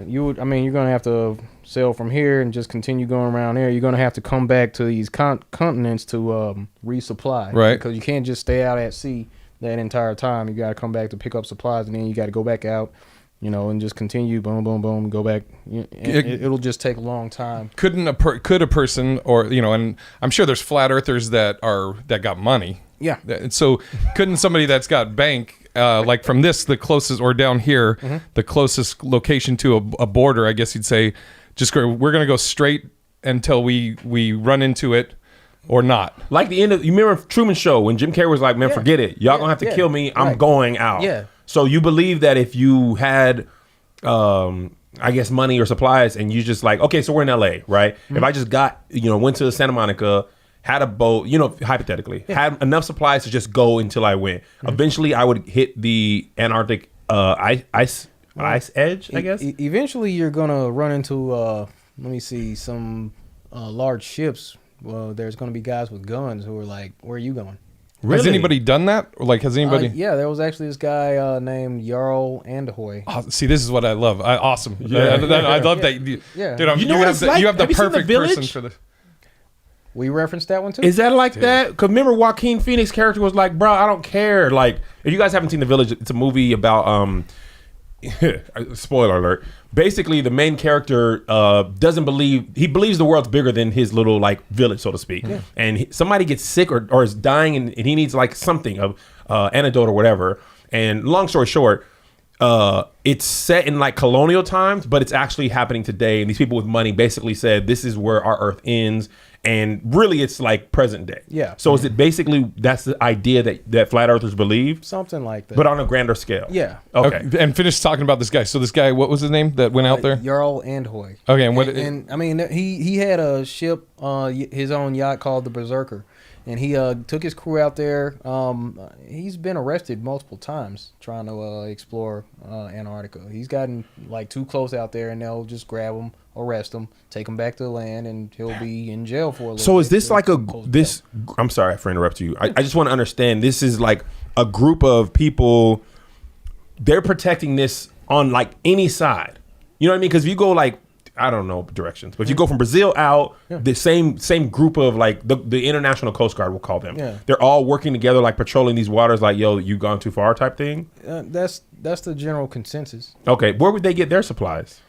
you're gonna have to sail from here and just continue going around there. You're gonna have to come back to these continents to resupply, right? Because you can't just stay out at sea that entire time. You got to come back to pick up supplies, and then you got to go back out, and just continue, boom, boom, boom, go back. It'll just take a long time. Could a person, or and I'm sure there's flat earthers that got money. Yeah. And so couldn't somebody that's got bank, like from the closest, or down here, the closest location to a border, I guess you'd say, we're gonna go straight until we run into it. Or not. Like the end of, you remember Truman Show when Jim Carrey was like, man, forget it. Y'all gonna have to kill me. I'm going out. Yeah. So you believe that if you had, I guess, money or supplies, and you just like, okay, so we're in LA, right? If I just went to Santa Monica, had a boat, hypothetically, had enough supplies to just go until I went. Eventually I would hit the Antarctic ice edge, I guess. Eventually you're gonna run into some large ships. Well, there's going to be guys with guns who are like, where are you going? Really? Has anybody done that? Or like, has anybody? Yeah, there was actually this guy named Jarl Anderhoy. Oh, see, this is what I love. Awesome. Yeah. I love that. Yeah. Dude, You know what it's like? you have the Have you seen The perfect person Village? for this. We referenced that one too. Is that like that? Because remember, Joaquin Phoenix character was like, "Bro, I don't care." Like, if you guys haven't seen The Village, it's a movie about spoiler alert. Basically, the main character doesn't believe, he believes the world's bigger than his little like village, so to speak. Yeah. And somebody gets sick or is dying, and he needs like something of antidote or whatever. And long story short, it's set in like colonial times, but it's actually happening today. And these people with money basically said, "This is where our Earth ends." And really, it's like present day. Yeah. So is it basically that's the idea that flat earthers believe, Something like that. but on a grander scale? Yeah. Okay. And finish talking about this guy. So this guy, what was his name that went out there? Jarl Anderhoy. Okay, and what? And I mean, he had a ship, his own yacht called the Berserker, and he took his crew out there. He's been arrested multiple times trying to explore Antarctica. He's gotten like too close out there, and they'll just grab him, arrest him, take him back to the land, and he'll be in jail for a little. So is bit this like this? I'm sorry for interrupting you. I just want to understand. This is like a group of people. They're protecting this on like any side. You know what I mean? Because if you go like, I don't know directions, but if you go from Brazil out, the same group of like the International Coast Guard, we'll call them. Yeah. They're all working together, like patrolling these waters. Like, yo, you gone too far, type thing. That's the general consensus. Okay, where would they get their supplies?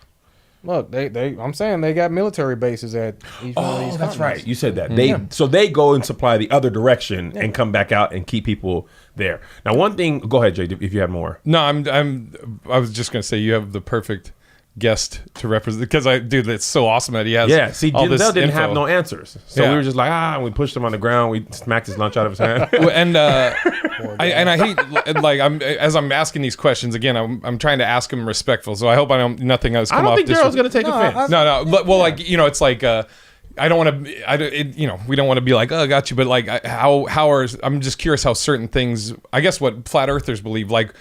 Look, I'm saying they got military bases at each one of these That's continents. right. You said that. So they go and supply the other direction and come back out and keep people there. Now, one thing. Go ahead, Jay, if you have more. No, I was just gonna say you have the perfect guest to represent, because dude, it's so awesome that he has. Yeah. See, all this Denzel didn't info. have no answers, so Yeah. we were just like, and we pushed him on the ground. We smacked his lunch out of his hand. And I hate, like, as I'm asking these questions again, I'm trying to ask them respectful, so I hope nothing else I come don't off think Daryl's gonna take offense. No, but, well, like, you know, it's like I don't want to, you know, we don't want to be like, oh, I got you, but like, I'm just curious how certain things, I guess, what flat earthers believe, like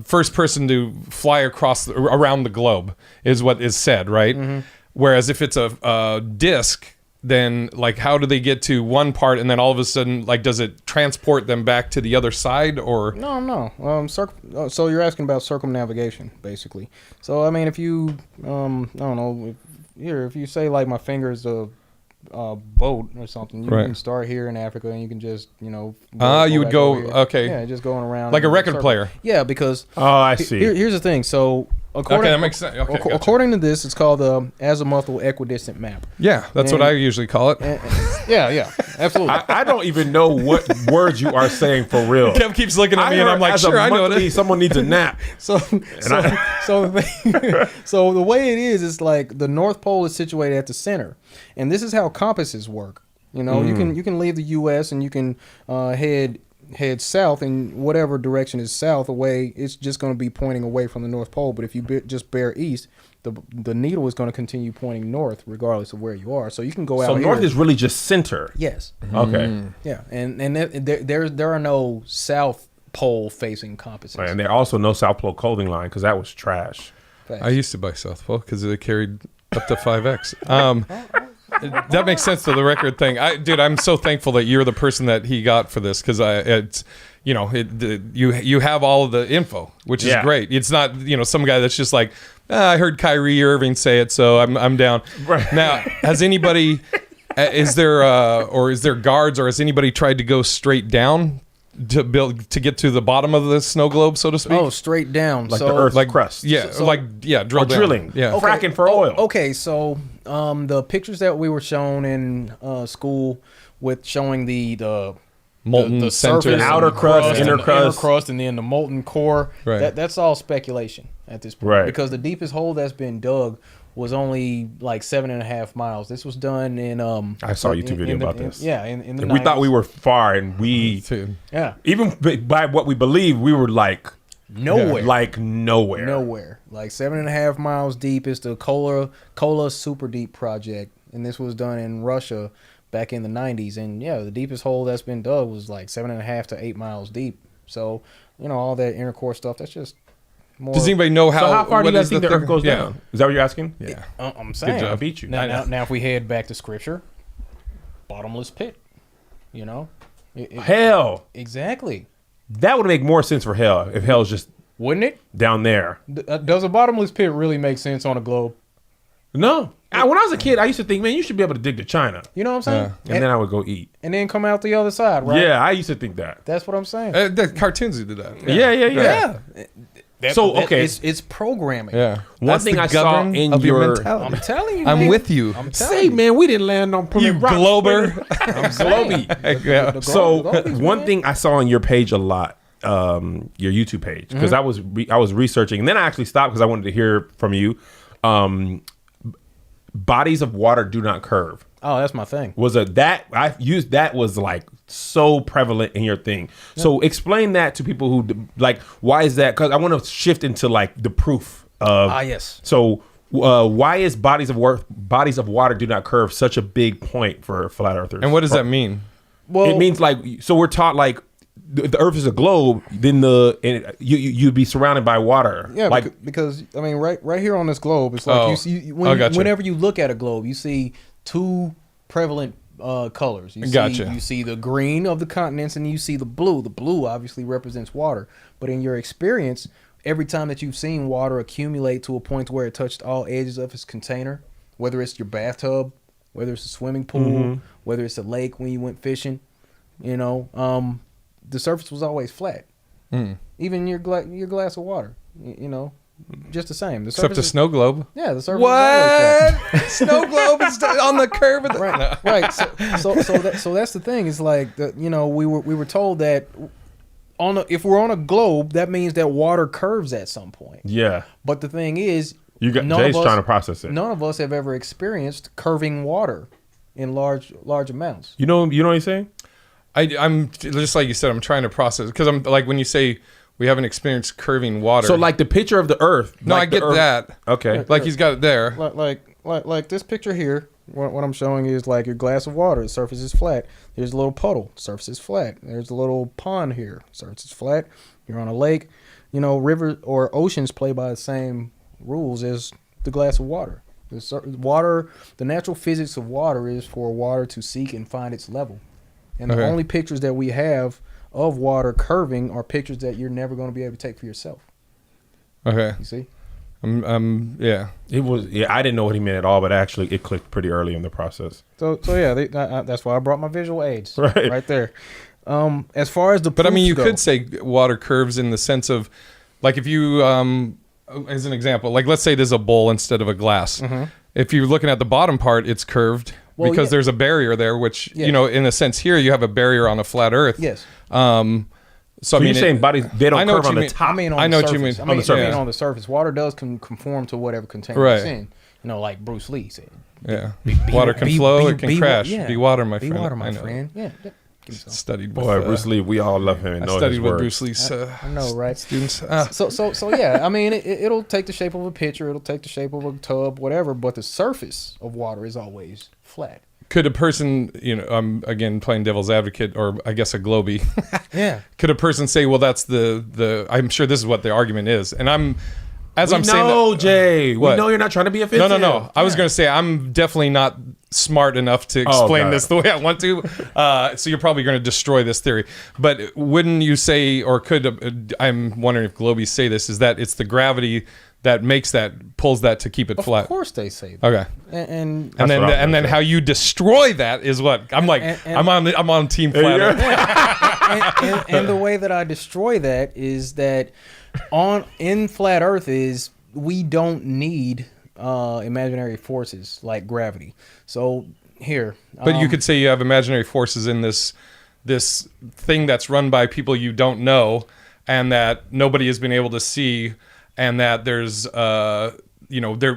first person to fly around the globe is what is said, right? Mm-hmm. Whereas if it's a disc, then like how do they get to one part and then all of a sudden, like, does it transport them back to the other side, or No. So you're asking about circumnavigation, basically. So I mean, if you I don't know, if you say like my finger is a boat or something, you Right. can start here in Africa and you can just you would back go over here. okay, Yeah, just going around like a in record circle. player. Yeah, because Oh, I see. here's the thing. So according, Okay, that makes sense. Okay, gotcha. according to this, it's called the azimuthal equidistant map. Yeah, that's what And- I usually call it. Yeah, absolutely. I don't even know what words you are saying for real. Kev keeps looking at me and heard I'm like, as a sure, I know monthly, it. someone needs a nap. So the way it is like the North Pole is situated at the center, and this is how compasses work. You know, you can leave the U.S. and you can head south in whatever direction is south away. It's just going to be pointing away from the North Pole. But if you just bear east, the needle is going to continue pointing north regardless of where you are. So you can go out. So here. north is really just center. Yes. Okay. Yeah, and there are no South Pole facing compasses. And there also no South Pole clothing line because that was trash. Facts. I used to buy South Pole because they carried up to 5X. That makes sense to the record thing. Dude, I'm so thankful that you're the person that he got for this, because it's, you know, you have all of the info, which is Yeah. great. It's not, you know, some guy that's just like, I heard Kyrie Irving say it, so I'm down. Right. Now, has anybody, is there guards, or has anybody tried to go straight down to get to the bottom of the snow globe, so to speak? Oh, straight down. Like so, the Earth's crust. Yeah, drill Or down. drilling. Yeah. Okay. Fracking for oil. Okay, so the pictures that we were shown in school with showing the Molten center. surface, outer and the crust, inner and the crust. crust, and then the molten core. Right. That's all speculation at this point, Right. because the deepest hole that's been dug was only like 7.5 miles. This was done in I saw a YouTube video about this. Yeah, in the And we thought 90s. we were far, and we Dude. Yeah, even by what we believe, we were like nowhere. like nowhere. Nowhere. Like 7.5 miles deep. It's the Kola Super Deep project, and this was done in Russia back in the 90s. And yeah, the deepest hole that's been dug was like 7.5 to 8 miles deep. So you know, all that inner core stuff, that's just more. Does anybody know how? So how far do what you guys is think the Earth goes yeah. down? Is that what you're asking? Yeah. I'm saying. job. I beat you. Now, if we head back to scripture, bottomless pit. You know, Hell, Exactly. that would make more sense for hell if hell's just Wouldn't it? down there. Does a bottomless pit really make sense on a globe? No. When I was a kid, I used to think, man, you should be able to dig to China. You know what I'm saying? And then I would go eat. And then come out the other side, right? Yeah, I used to think that. That's what I'm saying. The cartoons who did that. Yeah. So, okay. It's programming. Yeah. One That's thing the I saw govern in of your mentality. I'm telling you. I'm man. with you. I'm telling Say, you. man, we didn't land on You Plymouth Rock. glober. I'm saying. Yeah. So Globies, one man. thing I saw on your page a lot, your YouTube page, because I was researching, and then I actually stopped because I wanted to hear from you. Bodies of water do not curve. Oh, that's my thing. Was I used that was like so prevalent in your thing. So explain that to people who like, why is that? Because I want to shift into like the proof of. Yes. So why is bodies of water do not curve such a big point for flat earthers? And what does that mean? Well, It means like, so we're taught like the Earth is a globe. Then you'd be surrounded by water. yeah, like because I mean, right here on this globe, it's like Oh. you see Gotcha. whenever you look at a globe, you see two prevalent colors. Gotcha. You see the green of the continents, and you see the blue. The blue obviously represents water, but in your experience, every time that you've seen water accumulate to a point where it touched all edges of its container, whether it's your bathtub, whether it's a swimming pool, whether it's a lake when you went fishing, the surface was always flat. Even your glass of water, just the same. The Except surface a is- snow globe. Yeah, the surface. Is always flat. What? Snow globe is on the curve of the. Right, right. So that's the thing. It's like we were told that if we're on a globe, that means that water curves at some point. yeah, But the thing is, you got none Jay's of us- trying to process it. none of us have ever experienced curving water in large amounts. You know what he's saying? I'm just like you said. I'm trying to process because I'm like when you say we haven't experienced curving water. So like the picture of the Earth. no, like I get the Earth- that. Okay. Like he's got it there. Like this picture here. What I'm showing is like your glass of water. The surface is flat. There's a little puddle. Surface is flat. There's a little pond here. Surface is flat. You're on a lake. River or oceans play by the same rules as the glass of water. The natural physics of water is for water to seek and find its level. And the Okay. only pictures that we have of water curving are pictures that you're never going to be able to take for yourself. Okay. You see? Yeah. It was. Yeah, I didn't know what he meant at all, but actually, it clicked pretty early in the process. So yeah, that's why I brought my visual aids Right. there. As far as the But I mean, proofs you go- could say water curves in the sense of, like, if you, as an example, like let's say there's a bowl instead of a glass. If you're looking at the bottom part, it's curved Well, because yeah. there's a barrier there, which Yeah. in a sense here you have a barrier on a flat Earth. Yes. So So I mean, you're saying bodies they I don't know curve what on you the mean. top. I mean, on I know the what you surface. mean. I mean, On the surface. I mean, on the surface, water does conform to whatever container Right. it's in. Like Bruce Lee said. yeah, water can flow, it can crash. yeah. Be water, my Be friend. water, I my know. friend. Yeah. Give me some. Studied with Boy, Bruce Lee, we all love him and I know studied his with words. Bruce Lee's I know, right? students. So yeah. I mean, it'll take the shape of a pitcher. It'll take the shape of a tub, whatever. But the surface of water is always flat. Could a person, I'm again playing devil's advocate, or I guess a globie. Yeah. Could a person say, well, that's the I'm sure this is what the argument is, and I'm saying No, that, Jay. We What? know you're not trying to be offensive. no. I was going to say I'm definitely not smart enough to explain God. this the way I want to. So you're probably going to destroy this theory. But wouldn't you say, or could I'm wondering if globies say this, is that it's the gravity that pulls that to keep it flat? Of course they say that. Okay. And That's what I was And then gonna say. how you destroy that is what I'm like. And- I'm on team flat Earth. and the way that I destroy that is that in flat Earth is we don't need imaginary forces like gravity. So here, But you could say you have imaginary forces in this thing that's run by people you don't know, and that nobody has been able to see, and that there's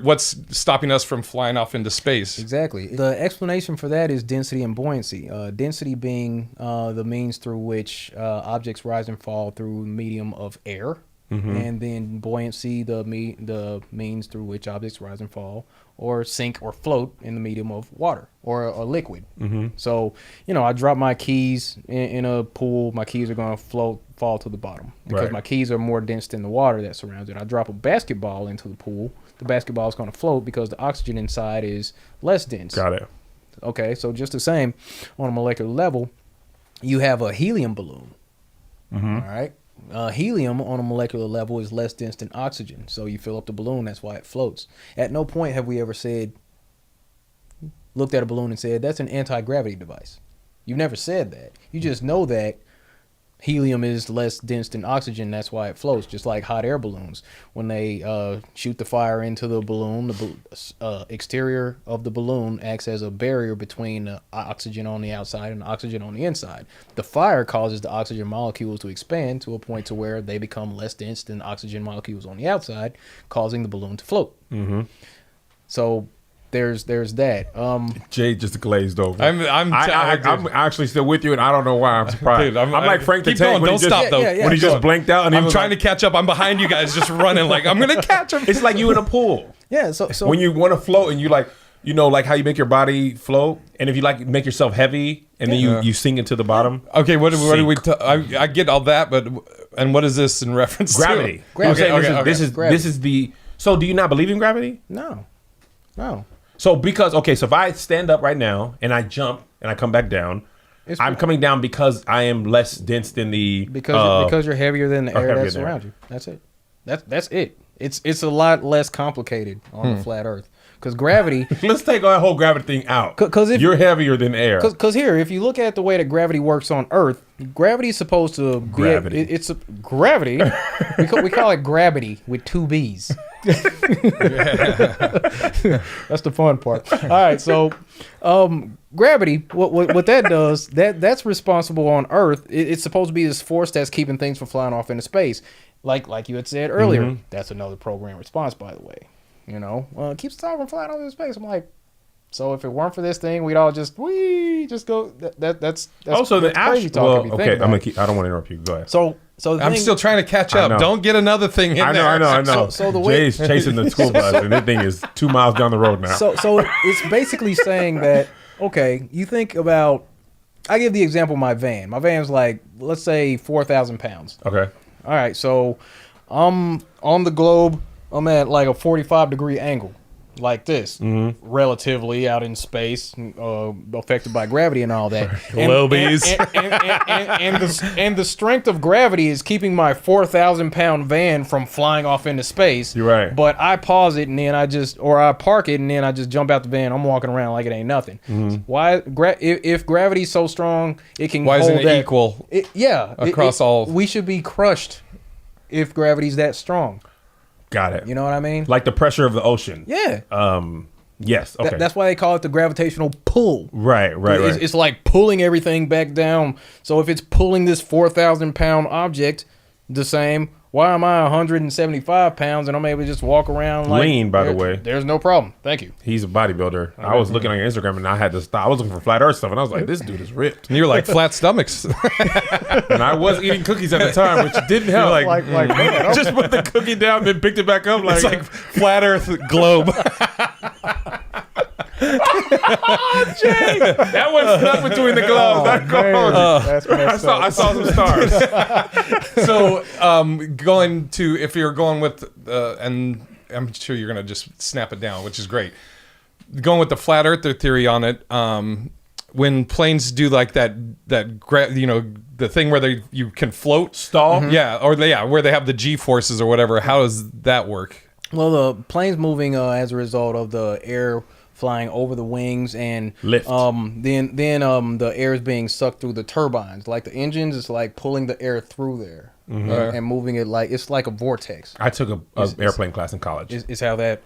what's stopping us from flying off into space. Exactly. The explanation for that is density and buoyancy. Density being the means through which objects rise and fall through the medium of air, and then buoyancy, the means through which objects rise and fall or sink or float in the medium of water or a liquid. So, I drop my keys in a pool. My keys are going to fall to the bottom because Right. my keys are more dense than the water that surrounds it. I drop a basketball into the pool. The basketball is going to float because the oxygen inside is less dense. Got it. Okay, so just the same on a molecular level, you have a helium balloon. All right. Helium on a molecular level is less dense than oxygen. So you fill up the balloon, that's why it floats. At no point have we ever looked at a balloon and said, that's an anti-gravity device. You've never said that. You just know that helium is less dense than oxygen. That's why it floats, just like hot air balloons. When they shoot the fire into the balloon, the exterior of the balloon acts as a barrier between the oxygen on the outside and the oxygen on the inside. The fire causes the oxygen molecules to expand to a point to where they become less dense than oxygen molecules on the outside, causing the balloon to float. So there's that. Jay just glazed over. I'm actually still with you, and I don't know why I'm surprised. Dude, I'm like Frank the keep Tank going. when Don't he just, stop though. Yeah, when he just go. blinked out. And he I'm was trying like, to catch up. I'm behind you guys, just running like I'm gonna catch him. It's like you in a pool. Yeah. So When you want to float and you like, you know, like how you make your body float, and if you like make yourself heavy and then you sink into the bottom. Okay, what do we? I get all that, but and what is this in reference Gravity. to? Gravity. This is the. So do you not believe in gravity? no. So because so if I stand up right now and I jump and I come back down, I'm coming down because I am less dense than the Because you're heavier than the air heavier that's than around you. That's it. That's it. It's a lot less complicated on the flat Earth because gravity. Let's take that whole gravity thing out. 'Cause if- you're heavier than air. Because here, if you look at the way that gravity works on Earth, gravity is supposed to be. Gravity. It's a gravity. we call it gravity with two B's. That's the fun part. All right, so gravity, what that does, that's responsible on Earth. It's supposed to be this force that's keeping things from flying off into space. Like you had said earlier, that's another program response, by the way. You know, keeps the from flying off into space. I'm like, so if it weren't for this thing, we'd all just go. That's also that's the crazy talk. well, if you okay, think I'm about gonna it. keep. I don't want to interrupt you. Go ahead. So the I'm thing- still trying to catch I up. know. Don't get another thing in there. I know. So the way- Jay's chasing the school bus, and that thing is 2 miles down the road now. So it's basically saying that, okay, you think about, I give the example of my van. My van's like, let's say 4,000 pounds. Okay. All right, so I'm on the globe, I'm at like a 45-degree angle, like this, relatively out in space, affected by gravity and all that. Low bees. And the strength of gravity is keeping my 4,000-pound van from flying off into space. You're right. But I pause it and then I park it and then I just jump out the van. I'm walking around like it ain't nothing. Why? If gravity's so strong, it can. Why isn't hold it that, equal? Across all? We should be crushed if gravity's that strong. Got it. You know what I mean? Like the pressure of the ocean. Yeah. Yes. Okay. That's why they call it the gravitational pull. right. It's like pulling everything back down. So if it's pulling this 4,000-pound object the same, why am I 175 pounds and I'm able to just walk around like Lean, by the way. There's no problem. Thank you. He's a bodybuilder. I was looking on your Instagram and I had to stop. I was looking for flat Earth stuff and I was like, this dude is ripped. And you're like flat stomachs. And I was eating cookies at the time, which didn't help. Like man, just put the cookie down, then picked it back up. Like, It's like flat Earth globe. Jay, that one stuck between the gloves. that's messed I saw some stars. So, going to, if you're going with, and I'm sure you're going to just snap it down, which is great. Going with the flat earther theory on it, when planes do like the thing where you can float. Stall? Yeah, where they have the G forces or whatever. How does that work? Well, the plane's moving as a result of the air flying over the wings and Lift. Then the air is being sucked through the turbines. Like the engines, it's like pulling the air through there and moving it like it's like a vortex. I took a airplane class in college. Is how that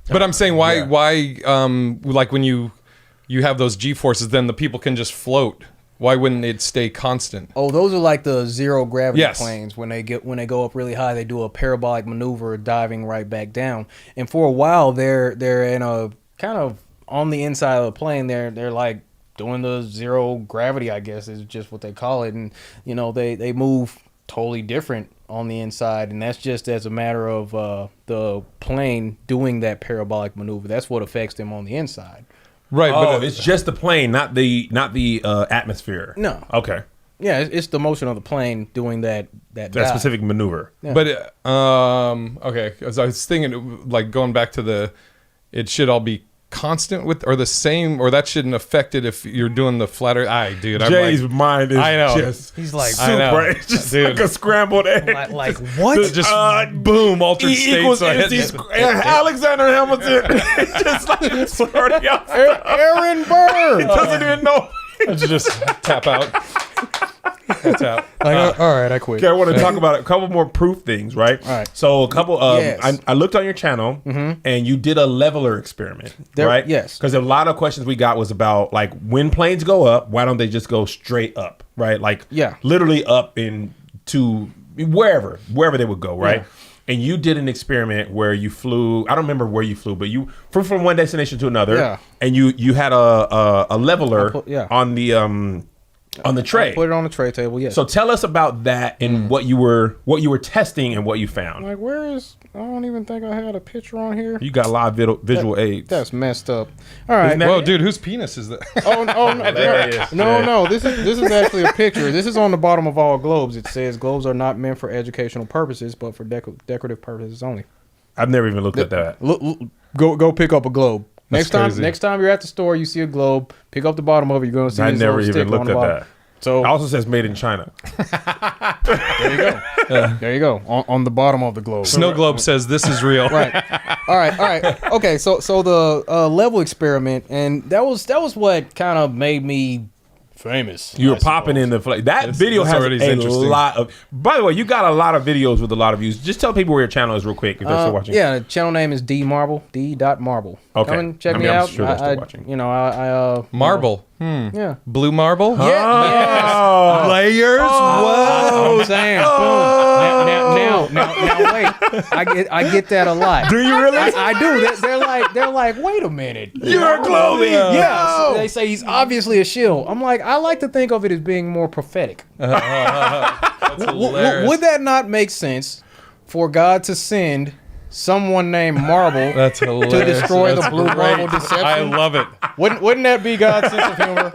But I'm saying why like when you have those G forces, then the people can just float. Why wouldn't it stay constant? Oh, those are like the zero gravity Yes. planes. When they go up really high, they do a parabolic maneuver, diving right back down. And for a while, they're in a kind of on the inside of the plane. They're like doing the zero gravity, I guess is just what they call it. And you know they move totally different on the inside, and that's just as a matter of the plane doing that parabolic maneuver. That's what affects them on the inside. Right, Oh, but it's just the plane, not the atmosphere. No. Okay. Yeah, it's the motion of the plane doing that That dive. specific maneuver. Yeah. But okay, because I was thinking like going back to it should all be constant with or the same, or that shouldn't affect it if you're doing the flatter? Dude, Jay's I'm like, mind is I know. just He's like, I know. super. It's just Dude. like a scrambled egg. like what? just boom, altered E states. equals So I MC hit- squared. Alexander Hamilton. just like starting out. Aaron Burr. Doesn't even know. just tap out. That's out. Like, all right, I quit. Okay, I want to talk about a couple more proof things, right? All right. So a couple. Yes. I looked on your channel, and you did a leveler experiment, right? Yes. Because a lot of questions we got was about like when planes go up, why don't they just go straight up, right? Like, literally up into wherever they would go, right? Yeah. And you did an experiment where you flew. I don't remember where you flew, but you flew from one destination to another. Yeah. And you had a leveler on the tray. Put it on the tray table. Yes. So tell us about that and what you were testing and what you found. like, where is? I don't even think I had a picture on here. You got live visual aids. That's messed up. All right. that- Whoa, dude, whose penis is that? Oh no! There it is. No, Yeah. no. This is actually a picture. This is on the bottom of all globes. It says globes are not meant for educational purposes, but for decorative purposes only. I've never even looked at that. Look, go pick up a globe. That's Next crazy. time you're at the store, you see a globe. Pick up the bottom of it. You're gonna see. I this never little even sticker on looked the at bottom. that. So It also says made in China. there you go. There you go. On the bottom of the globe. Snow Globe says this is real. Right. All right. Okay. So the level experiment, and that was what kind of made me famous. You were popping in the flag. That video this has already is a interesting. lot of. By the way, you got a lot of videos with a lot of views. Just tell people where your channel is real quick if they're still watching. Yeah, the channel name is D.Marble. D.Marble. Okay. Come and check I me mean, I'm out. sure they're still watching. You know, I Marble. yeah. Blue marble? Oh. Layers? Whoa. I'm saying, boom. Now, wait. I get that a lot. Do you really? I do. They're like, wait a minute. You're glowing. Yeah. So they say he's obviously a shill. I'm like, I like to think of it as being more prophetic. That's hilarious. Would that not make sense for God to send someone named Marble That's hilarious. to destroy That's the blue great. marble deception? I love it. Wouldn't that be God's sense of humor?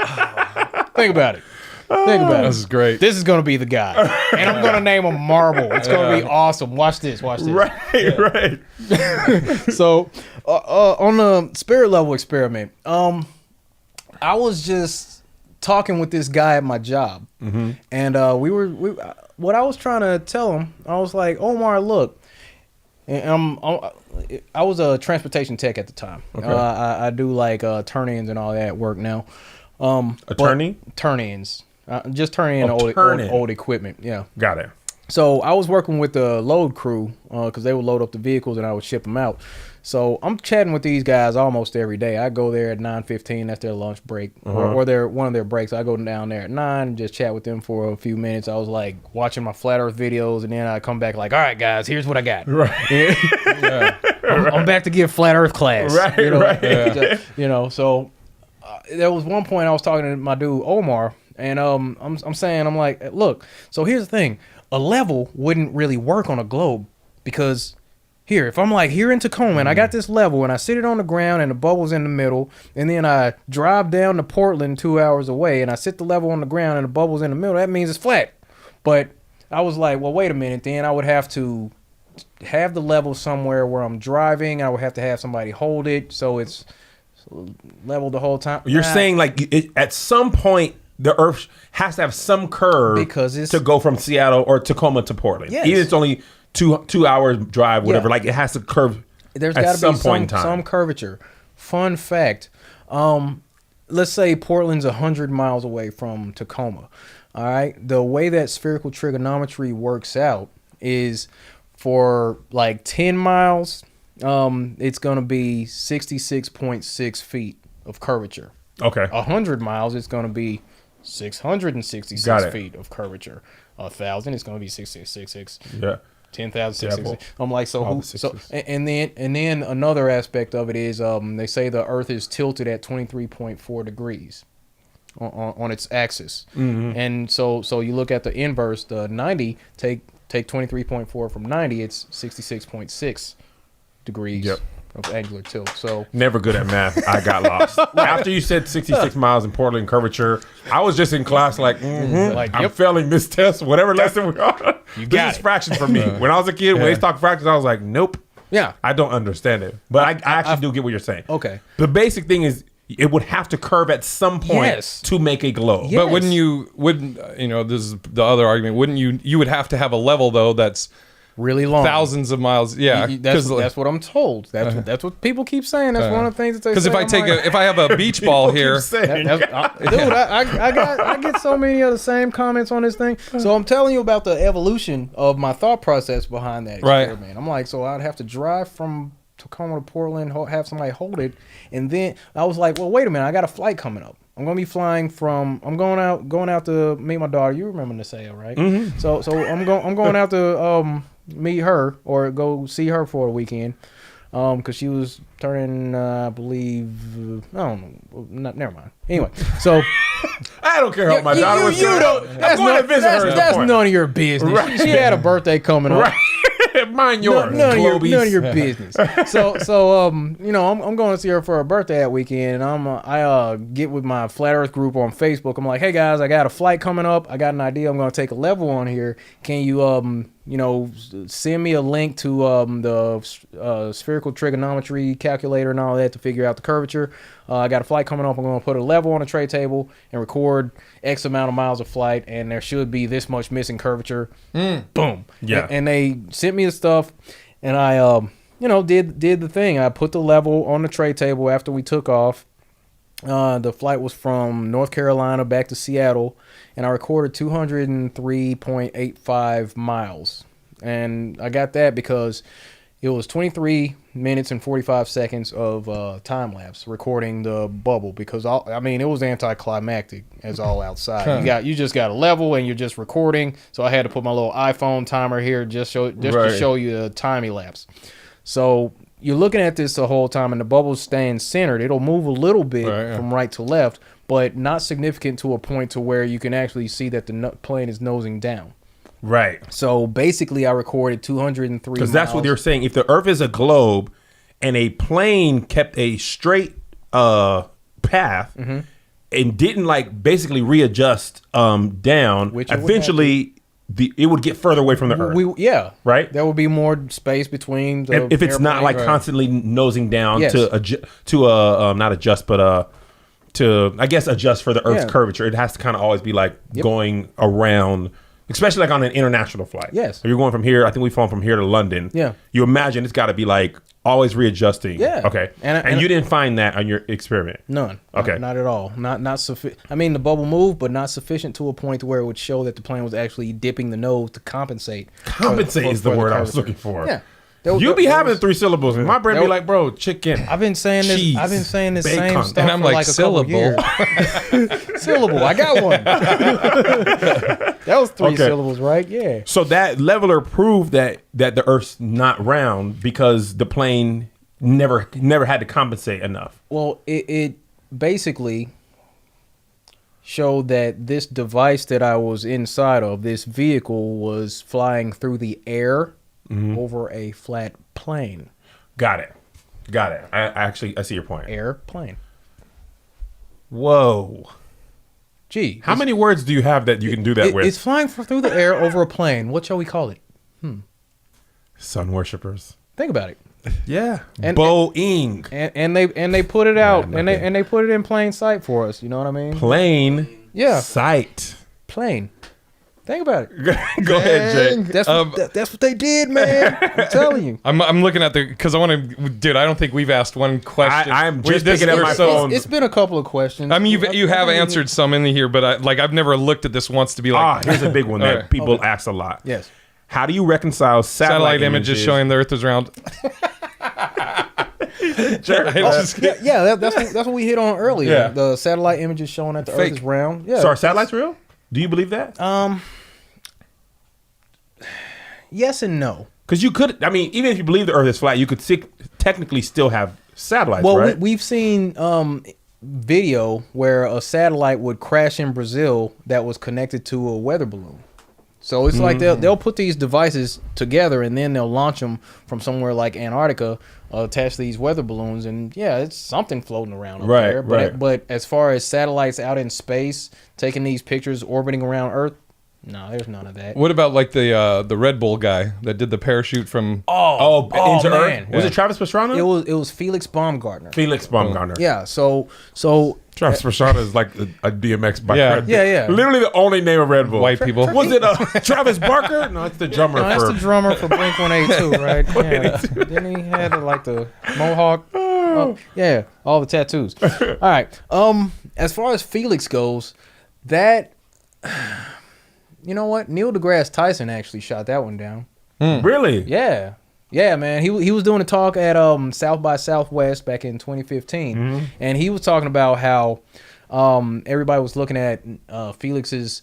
Think about it. Think about This it. is great. This is gonna be the guy, and I'm gonna name him Marble. It's gonna be awesome. Watch this. Right. So, on the spirit level experiment, I was just talking with this guy at my job, and we what I was trying to tell him, I was like, Omar, look, and I was a transportation tech at the time. Okay. I do like turn-ins and all that at work now. Attorney? Turn-ins. Just turning in old equipment. Yeah. Got it. So I was working with the load crew because they would load up the vehicles and I would ship them out. So I'm chatting with these guys almost every day. I go there at 9:15. That's their lunch break, or their one of their breaks. I go down there at 9 and just chat with them for a few minutes. I was like watching my flat Earth videos, and then I come back like, all right, guys, here's what I got. Right. I'm back to give flat Earth class. Right, You know, right. You know, so there was one point I was talking to my dude Omar, and I'm saying, I'm like, look, so here's the thing, a level wouldn't really work on a globe because here, if I'm like here in Tacoma and I got this level and I sit it on the ground and the bubble's in the middle, and then I drive down to Portland 2 hours away and I sit the level on the ground and the bubble's in the middle, that means it's flat. But I was like, well, wait a minute, then I would have to have the level somewhere where I'm driving. I would have to have somebody hold it so it's level the whole time. You're saying like at some point the Earth has to have some curve Because it's- to go from Seattle or Tacoma to Portland. Yes. Even if it's only two hours drive, whatever. Yeah. Like it has to curve. There's at got to some be point in time. some curvature. Fun fact, let's say Portland's 100 miles away from Tacoma. All right, the way that spherical trigonometry works out is for like 10 miles, it's gonna be 66.6 feet of curvature. Okay. 100 miles, it's gonna be 666 Got it. feet of curvature. 1,000, it's gonna be 666. Yeah. 10,000. Yeah, I'm like, so all who? the So sixes. and then another aspect of it is they say the Earth is tilted at 23.4 degrees on its axis, and so you look at the inverse, the 90. Take 23.4 from 90, it's 66.6 degrees Yep. of angular tilt. So Never good at math. I got lost. After you said 66 miles in Portland curvature, I was just in class like, Like, I'm yep. failing this test, whatever lesson we're on. This got is it. fractions for me. When I was a kid, when they talk fractions, I was like, nope. Yeah. I don't understand it, but I actually do get what you're saying. Okay. The basic thing is it would have to curve at some point Yes. to make a globe. Yeah. But wouldn't this is the other argument, wouldn't you would have to have a level though that's Really long. thousands of miles. Yeah. That's what I'm told. That's what people keep saying. That's one of the things that they say. Because if I have a beach ball here, Saying. Dude, I get so many of the same comments on this thing. So I'm telling you about the evolution of my thought process behind that Right. experiment. I'm like, so I'd have to drive from Tacoma to Portland, have somebody hold it, and then I was like, well, wait a minute, I got a flight coming up. I'm gonna be flying from. I'm going out to meet my daughter. You remember Naseo, right? Mm-hmm. So I'm going out to meet her or go see her for a weekend. Because she was turning, I believe, I don't know. Never mind. Anyway, so I don't care how my daughter was doing. That's going to visit her. That's none of your business. Right. She had a birthday coming up. Right. Mind yours. None Globies. of your business. So I'm going to see her for her birthday that weekend, and I get with my Flat Earth group on Facebook. I'm like, hey guys, I got a flight coming up. I got an idea. I'm going to take a level on here. Can you send me a link to the spherical trigonometry calculator and all that to figure out the curvature. I got a flight coming up. I'm going to put a level on a tray table and record X amount of miles of flight, and there should be this much missing curvature. Boom. Yeah. And they sent me the stuff, and I did the thing. I put the level on the tray table after we took off. The flight was from North Carolina back to Seattle, and I recorded 203.85 miles. And I got that because it was 23 minutes and 45 seconds of time lapse recording the bubble, because it was anticlimactic as all outside. You just got a level and you're just recording. So I had to put my little iPhone timer here to show you the time elapse. So you're looking at this the whole time, and the bubble's staying centered. It'll move a little bit from right to left, but not significant to a point to where you can actually see that the plane is nosing down. Right. So basically, I recorded 203 Because that's what you're saying. If the Earth is a globe and a plane kept a straight path and didn't basically readjust down, Which it would eventually it would get further away from the Earth. Right? There would be more space between the if it's not airplane. constantly nosing down Yes. to not adjust, but to I guess adjust for the Earth's curvature. It has to kind of always be going around. Especially on an international flight. Yes. If you're going from here, I think we've flown from here to London. Yeah. You imagine it's got to be always readjusting. Yeah. Okay. And you didn't find that on your experiment. None. Okay. Not at all. Not sufficient. The bubble moved, but not sufficient to a point where it would show that the plane was actually dipping the nose to compensate. Compensate is the for word I was curvature. looking for. Yeah. You be having 3 syllables, and my brain be like, bro, chicken. I've been saying this. cheese, I've been saying this bacon. same stuff And I'm for like, a couple syllable. years. Syllable. I got one. That was 3 Okay. syllables, right? Yeah. So that leveler proved that the Earth's not round because the plane never had to compensate enough. Well, it basically showed that this device that I was inside of, this vehicle, was flying through the air over a flat plane. Got it. I see your point. Airplane. Whoa. Gee. How many words do you have that you can do that with? It's flying through the air over a plane. What shall we call it? Sun worshippers. Think about it. Yeah. And- Boeing. And they put it out, Yeah, and they put it in plain sight for us. You know what I mean? Plane. Yeah. Sight. Plane. Think about it. Go ahead, Jay. That's what they did, man. I'm telling you. I'm looking at because I want to, dude. I don't think we've asked one question. I'm We're- just picking up we're my so- phone. It's been a couple of questions. you have answered some in here, but I've never looked at this once to be like, Here's a big one that Okay. people ask a lot. Yes. How do you reconcile satellite images showing the Earth is round. That's what we hit on earlier. Yeah. The satellite images showing that the Fake. Earth is round. Yeah. So are satellites real? Do you believe that? Yes and no. Because you could, even if you believe the Earth is flat, you could technically still have satellites, Well, right? we've seen video where a satellite would crash in Brazil that was connected to a weather balloon. So it's like they'll put these devices together and then they'll launch them from somewhere like Antarctica, attach these weather balloons, and it's something floating around up Right, there. right. But as far as satellites out in space taking these pictures orbiting around Earth, No, there's none of that. What about like the Red Bull guy that did the parachute from? Into man. Earth? Was it Travis Pastrana? It was Felix Baumgartner. Felix Baumgartner. Yeah, so Travis Pastrana is like a DMX biker. Yeah. Yeah. Literally the only name of Red Bull. White people. Was it Travis Barker? No, it's the drummer. that's the drummer for Blink 182, right? Yeah. Then he had like the mohawk. Oh, yeah, all the tattoos. All right. As far as Felix goes, that you know what? Neil deGrasse Tyson actually shot that one down. Really? Yeah. Yeah, man. He was doing a talk at South by Southwest back in 2015, and he was talking about how everybody was looking at Felix's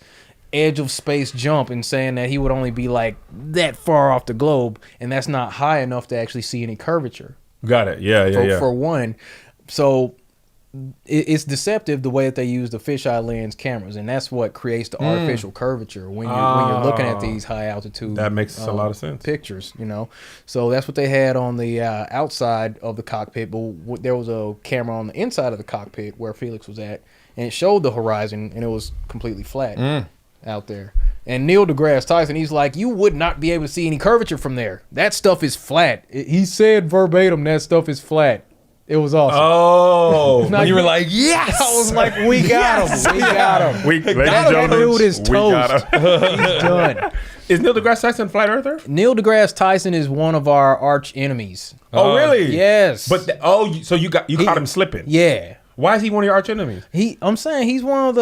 edge of space jump and saying that he would only be like that far off the globe, and that's not high enough to actually see any curvature. Got it. Yeah. For one, so it's deceptive the way that they use the fisheye lens cameras, and that's what creates the artificial curvature when you're looking at these high altitude. That makes a lot of sense. Pictures, So that's what they had on the outside of the cockpit, but there was a camera on the inside of the cockpit where Felix was at, and it showed the horizon, and it was completely flat out there. And Neil deGrasse Tyson, he's like, you would not be able to see any curvature from there. That stuff is flat. He said verbatim, that stuff is flat. It was awesome. Oh. Now, You were like, yes. I was like, we got him. We got him. Ladies and That gentlemen, dude is we got toast. him. He's done. Is Neil deGrasse Tyson a flat earther? Neil deGrasse Tyson is one of our arch enemies. Oh, really? Yes. But so you caught him slipping. Yeah. Why is he one of your arch enemies? I'm saying he's one of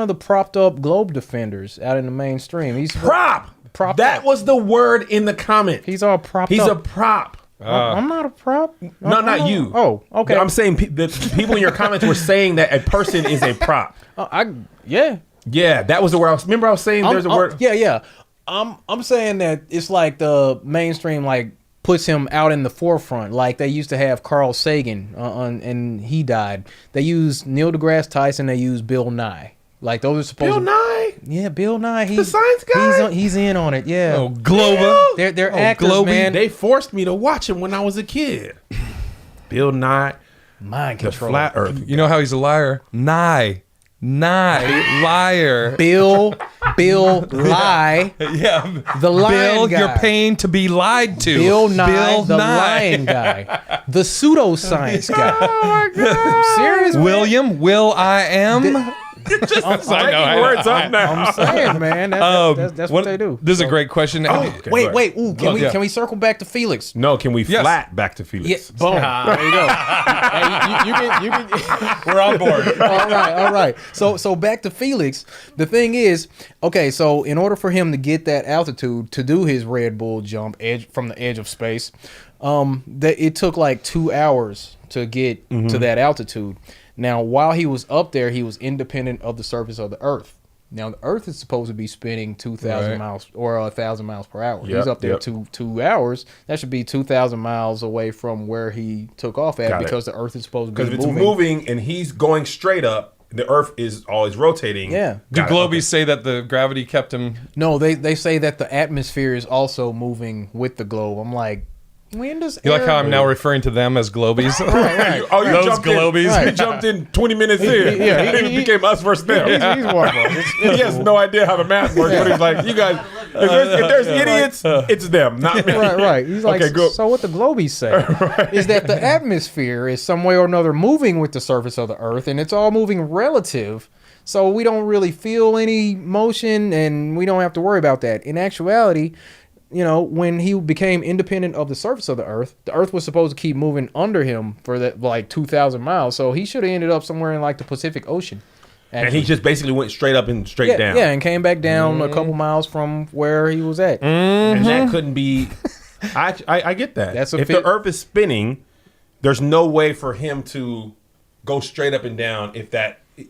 the propped up globe defenders out in the mainstream. He's Prop. That up. was the word in the comment. He's all propped He's up. a prop. I'm not a prop. No, not you. Oh, okay. I'm saying the people in your comments were saying that a person is a prop. Yeah. Yeah, that was the word. I was saying there's a word. Yeah. I'm saying that it's like the mainstream puts him out in the forefront. Like they used to have Carl Sagan and he died. They use Neil deGrasse Tyson. They use Bill Nye. Like those are supposed Bill to. Nye? Yeah, Bill Nye. The science guy? He's in on it. Yeah. Oh, Globa. They're actors, Globey. man. They forced me to watch him when I was a kid. Bill Nye, Mind the control. flat earth. You know how he's a liar? Nye, liar. Bill Lie, Yeah. the lion Bill, guy. you're paying to be lied to. Bill Nye, Bill the Nye. lion guy, the pseudoscience guy. Oh my god! Serious, man? William, Will I am. Making words up now. I'm saying, man, that's what they do. This is a great question. Okay, Wait, go ahead. wait. Ooh, Yeah. can we circle back to Felix? No, can we Yes. flat back to Felix? Yeah, boom. There you go. Hey, you can. We're on board. All right. So back to Felix. The thing is, okay, so in order for him to get that altitude to do his Red Bull jump from the edge of space, it took like 2 hours to get to that altitude. Now, while he was up there, he was independent of the surface of the Earth. Now, the Earth is supposed to be spinning 2,000 Right. miles or 1,000 miles per hour. Yep, He's up there yep. 2 hours. That should be 2,000 miles away from where he took off at Got it. because the Earth is supposed to Because be if it's moving. moving and he's going straight up, the Earth is always rotating. Yeah. Do Got it, Globies okay. say that the gravity kept him? No, they say that the atmosphere is also moving with the globe. I'm like, when does You like air how I'm move? now referring to them as Globies? Right. Oh, you Those jumped Globies. in. You jumped in 20 minutes in. yeah, It became us versus them. He's warm up. He has no idea how the math works, but he's like, you guys, if there's idiots, it's them, not me. Right. He's like, Okay, go. so what the Globies say is that the atmosphere is some way or another moving with the surface of the Earth, and it's all moving relative. So we don't really feel any motion, and we don't have to worry about that. In actuality, when he became independent of the surface of the Earth was supposed to keep moving under him for that 2,000 miles. So he should have ended up somewhere in the Pacific Ocean. And he just basically went straight up and straight down. Yeah, and came back down a couple miles from where he was at. And that couldn't be. I get that. That's a if the Earth is spinning, there's no way for him to go straight up and down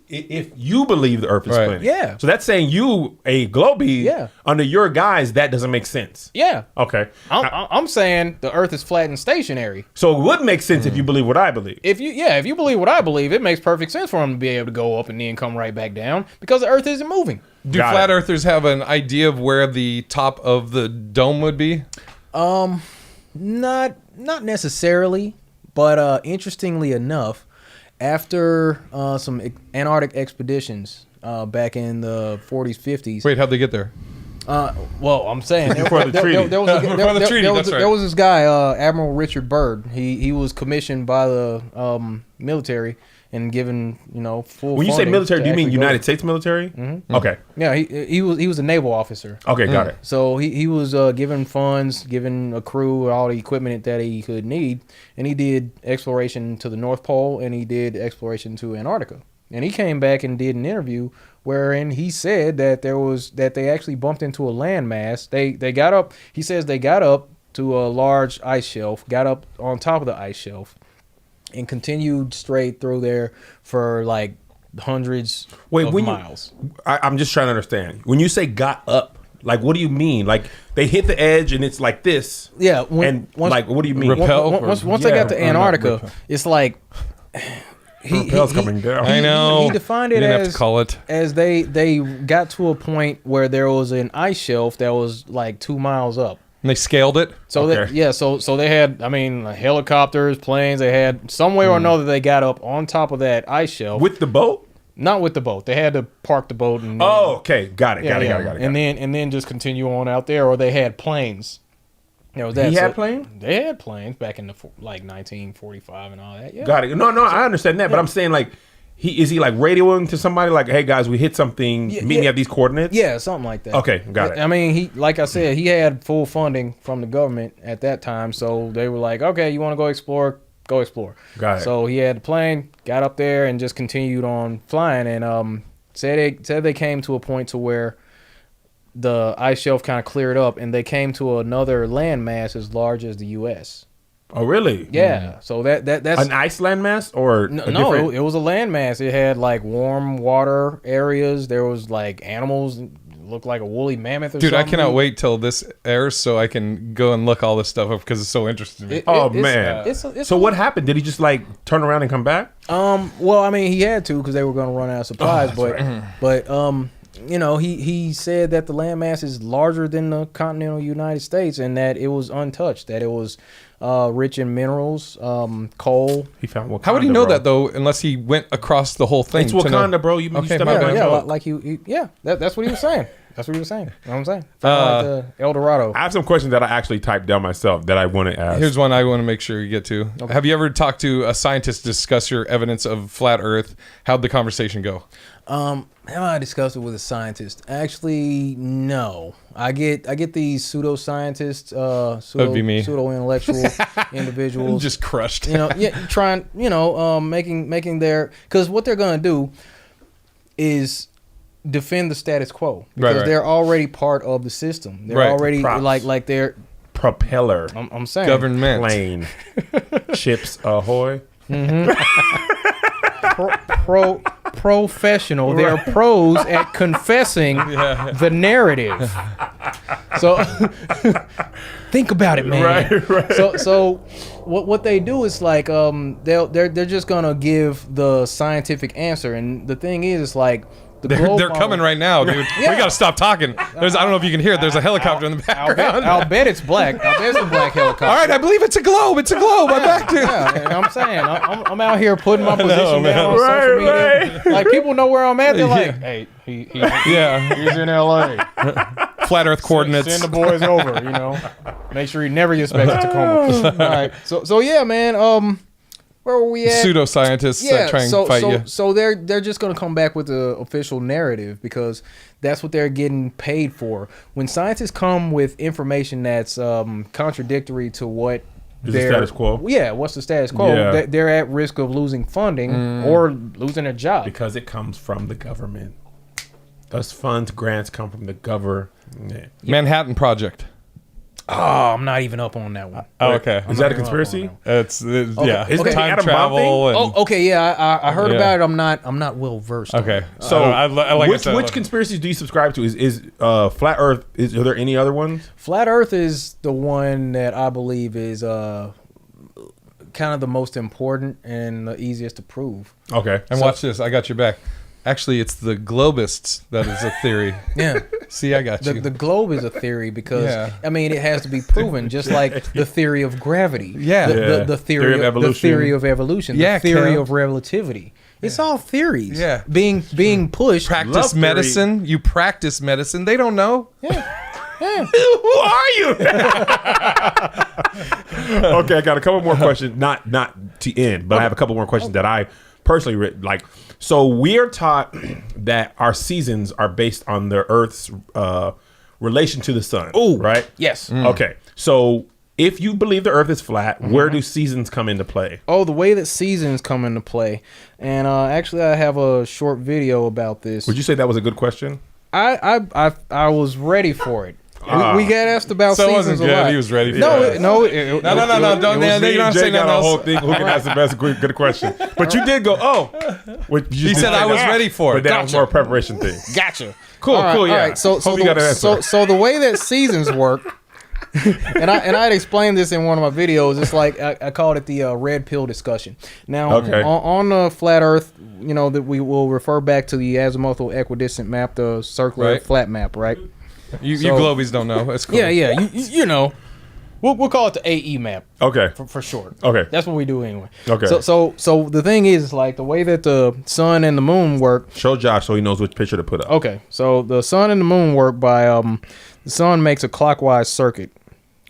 if you believe the Earth is Right. spinning. Yeah. So that's saying you, a Globie, Yeah. under your guise, that doesn't make sense. Yeah. Okay. I'm saying the Earth is flat and stationary. So it would make sense if you believe what I believe. If you believe what I believe, it makes perfect sense for him to be able to go up and then come right back down because the Earth isn't moving. Do Got flat it. earthers have an idea of where the top of the dome would be? Not necessarily, but interestingly enough, after some Antarctic expeditions, back in the 40s, 50s. Wait, how'd they get there? Well, I'm saying Before the treaty. there was a- Before there- the there- treaty, there was- that's right. there was this guy, Admiral Richard Byrd. He was commissioned by the military and given full. When you say funding military, to do you mean actually go- United States military? Mm-hmm. Okay. Yeah, he was a naval officer. Okay, got it. So he was given funds, given a crew, all the equipment that he could need, and he did exploration to the North Pole and he did exploration to Antarctica. And he came back and did an interview wherein he said that they actually bumped into a landmass. They got up. He says they got up to a large ice shelf, got up on top of the ice shelf, and continued straight through there for like hundreds of miles. I'm just trying to understand. When you say got up, like what do you mean? Like they hit the edge and it's like this? Yeah. Like what do you mean? Repel? Once they got to Antarctica, it's like Repel's coming down. I know. He defined You it didn't have to call it. as they got to a point where there was an ice shelf that was like 2 miles up. And they scaled it. So Okay. so they had, I mean, helicopters, planes. They had some way or another they got up on top of that ice shelf. With the boat? Not with the boat. They had to park the boat and Oh, okay. Got it. yeah, Got it. yeah. Got it. And then just continue on out there, or they had planes. There was that. He had planes? They had planes back in the like 1945 and all that. Yeah. Got it. No, I understand that, but I'm saying like, is he like radioing to somebody like, hey guys, we hit something. Meet me at these coordinates. Yeah, something like that. Okay, got it. I mean, he, like I said, he had full funding from the government at that time, so they were like, okay, you want to go explore? Go explore. Got it. So he had the plane, got up there, and just continued on flying, and said they came to a point to where the ice shelf kind of cleared up, and they came to another landmass as large as the U.S. Oh, really? Yeah. So that's An Iceland mass or no, a different? it was a landmass. It had like warm water areas. There was like animals, looked like a woolly mammoth or Dude, something. I cannot wait till this airs so I can go and look all this stuff up because it's so interesting to me. Man. It's So what happened? Did he just like turn around and come back? Well, I mean, he had to because they were going to run out of supplies. But he said that the landmass is larger than the continental United States and that it was untouched. That it was rich in minerals, coal. He found Wakanda. How would he know bro. that though, unless he went across the whole thing? It's to know- Wakanda, bro. You Okay, step my out bad. there. Yeah, like he that's what he was saying. That's what he was saying. You know what I'm saying? Like the El Dorado. I have some questions that I actually typed down myself that I want to ask. Here's one I want to make sure you get to. Have you ever talked to a scientist to discuss your evidence of flat Earth? How'd the conversation go? Have I discussed it with a scientist? Actually, no. I get these pseudoscientists, That'd be me. pseudo intellectual individuals. Just crushed. Trying, making their, because what they're gonna do is defend the status quo because Right. they're already part of the system. They're Right. already Props. like they're. Propeller. I'm saying Government. Plane. Chips ahoy. professional. They are pros at confessing the narrative. So think about it, man. Right. So what they do is like they're just gonna give the scientific answer, and the thing is, it's like the globe They're coming right now, dude. We got to stop talking. I don't know if you can hear it. There's a helicopter in the background. I'll bet it's black. I'll bet it's a black helicopter. All right, I believe it's a globe. It's a globe. I'm back to Yeah, and I'm saying I'm out here putting my position man. down on social media. Right. Like people know where I'm at. They're like, Yeah. hey, he's Yeah. in L.A. Flat Earth coordinates. Send the boys over. Make sure he never gets back to Tacoma. All right. So yeah, man. Where were we at? Pseudoscientists that try and fight you. So they're just gonna come back with the official narrative because that's what they're getting paid for. When scientists come with information that's contradictory to what Is the status quo? Yeah, what's the status quo? Yeah. They're at risk of losing funding or losing a job. Because it comes from the government. Thus funds, grants come from the government. Manhattan Project. Oh, I'm not even up on that one. Oh, okay. Is that a conspiracy? It's yeah. Isn't it Time Adam Bomb travel. And, Oh, okay, yeah, I heard Yeah. about it. I'm not well versed. okay. So I like I which said, conspiracies do you subscribe to? Is flat Earth? Are there any other ones? Flat Earth is the one that I believe is kind of the most important and the easiest to prove. Okay. And watch this. I got your back. Actually, it's the globists that is a theory. Yeah. See, I got you. The globe is a theory because Yeah. I mean it has to be proven, just like the theory of gravity. Yeah. The theory of evolution. The theory of evolution. Yeah, the theory Cam. of relativity. It's all theories. Yeah. Being pushed. Practice Love theory. medicine. You practice medicine. They don't know. Who are you? Okay, I got a couple more questions. Not to end, but I have a couple more questions that I personally like. So we are taught that our seasons are based on the Earth's relation to the sun. Ooh, right? yes. Okay, so if you believe the Earth is flat, where do seasons come into play? Oh, the way that seasons come into play. And actually, I have a short video about this. Would you say that was a good question? I was ready for it. We got asked about So it seasons wasn't a good. lot. He was ready for No, it. no, No. Don't. Me You don't and say Jay got nothing a whole else. thing. Who can ask the best good question? But you did go. He said I was ready for it. But that was more a preparation thing. Gotcha. Cool, All right, cool. Yeah. All right. So Hope you got an answer. so the way that seasons work, and I had explained this in one of my videos. It's like I called it the red pill discussion. Now Okay. on the flat Earth, that we will refer back to the azimuthal equidistant map, the circular Right. flat map, right? You So- globies don't know. It's cool. Yeah. You know, we'll call it the AE map. Okay. For short. Okay. That's what we do anyway. Okay. So the thing is, like, the way that the sun and the moon work. Show Josh so he knows which picture to put up. Okay. So the sun and the moon work by the sun makes a clockwise circuit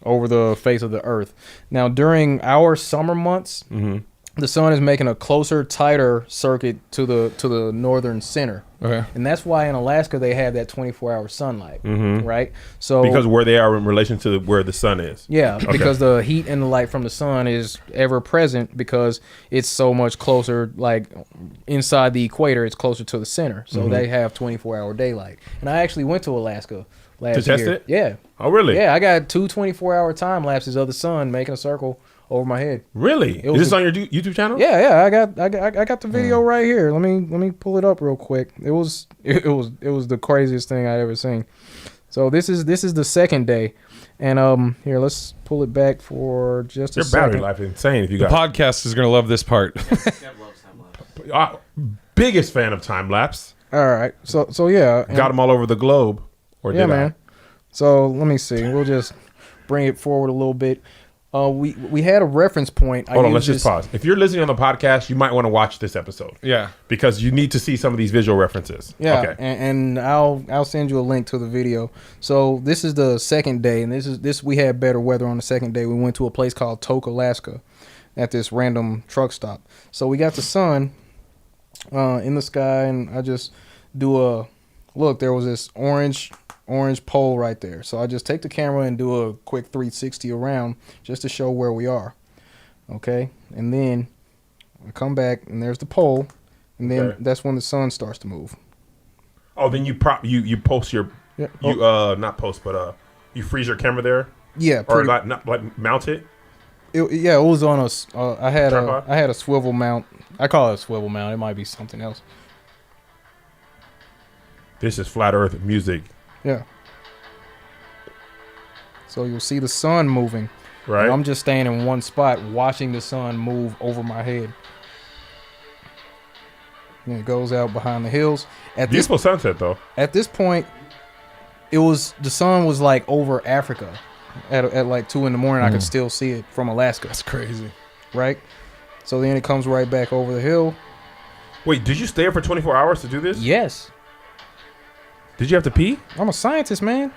over the face of the earth. Now during our summer months, the sun is making a closer, tighter circuit to the northern center. Okay. And that's why in Alaska they have that 24-hour sunlight, right? So Because where they are in relation to where the sun is. yeah, because the heat and the light from the sun is ever present because it's so much closer, like inside the equator, it's closer to the center. So they have 24-hour daylight. And I actually went to Alaska last year. test it? Yeah. Oh, really? Yeah, I got 2 24-hour time lapses of the sun making a circle over my head. Really? was Is this on your YouTube channel? Yeah, I got the video right here. Let me pull it up real quick. It was the craziest thing I'd ever seen. So this is the second day, and here, let's pull it back for just a Your second. battery life is insane if you The got podcast is gonna love this part. biggest fan of time lapse. All right, so yeah, Got them all over the globe. Or yeah, did man. So let me see. We'll just bring it forward a little bit. We had a reference point. Hold on, let's just pause. If you're listening on the podcast, you might want to watch this episode. Yeah. Because you need to see some of these visual references. Yeah, Okay. and I'll send you a link to the video. So this is the second day, and this we had better weather on the second day. We went to a place called Tok, Alaska, at this random truck stop. So we got the sun in the sky, and I just do a look. There was this orange pole right there. So I just take the camera and do a quick 360 around just to show where we are. Okay, and then I come back, and there's the pole. And then Okay. that's when the sun starts to move. Oh, then you post your Yeah. you not post but you freeze your camera there Yeah, or pretty, not like mount it. it was on a. I had Tripod? I had a swivel mount. I call it a swivel mount. It might be something else. This is flat Earth music, Yeah. So you'll see the sun moving. right? And I'm just staying in one spot, watching the sun move over my head. And it goes out behind the hills. Beautiful sunset though. At this point, the sun was like over Africa. At like 2 a.m, I could still see it from Alaska. That's crazy. Right? So then it comes right back over the hill. Wait, did you stay up for 24 hours to do this? Yes. Did you have to pee? I'm a scientist, man.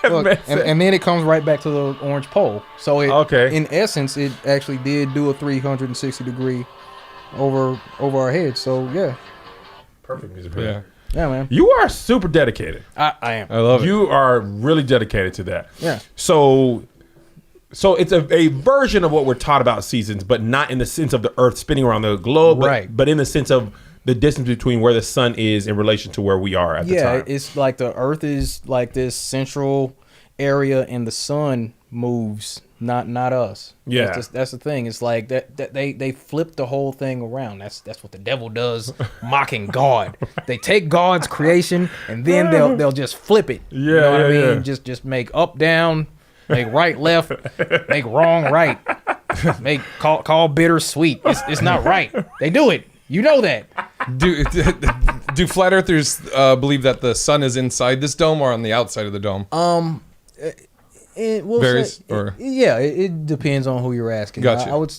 Look, and then it comes right back to the orange pole. So Okay. in essence, it actually did do a 360 degree over our heads. So yeah, Perfect music. Yeah. yeah, man. You are super dedicated. I am. I love it. You are really dedicated to that. Yeah. So it's a version of what we're taught about seasons, but not in the sense of the Earth spinning around the globe, Right. but in the sense of the distance between where the sun is in relation to where we are at the Yeah, time. it's like the Earth is like this central area, and the sun moves, not us. Yeah. that's the thing. It's like that they flip the whole thing around. That's what the devil does, mocking God. They take God's creation and then they'll just flip it. You know what I mean? yeah. Just make up down, make right left, make wrong right, make call bitter sweet. It's not right. They do it. You know that. Do flat earthers believe that the sun is inside this dome or on the outside of the dome? It will Varies, say, or- yeah, it depends on who you're asking. Gotcha. I would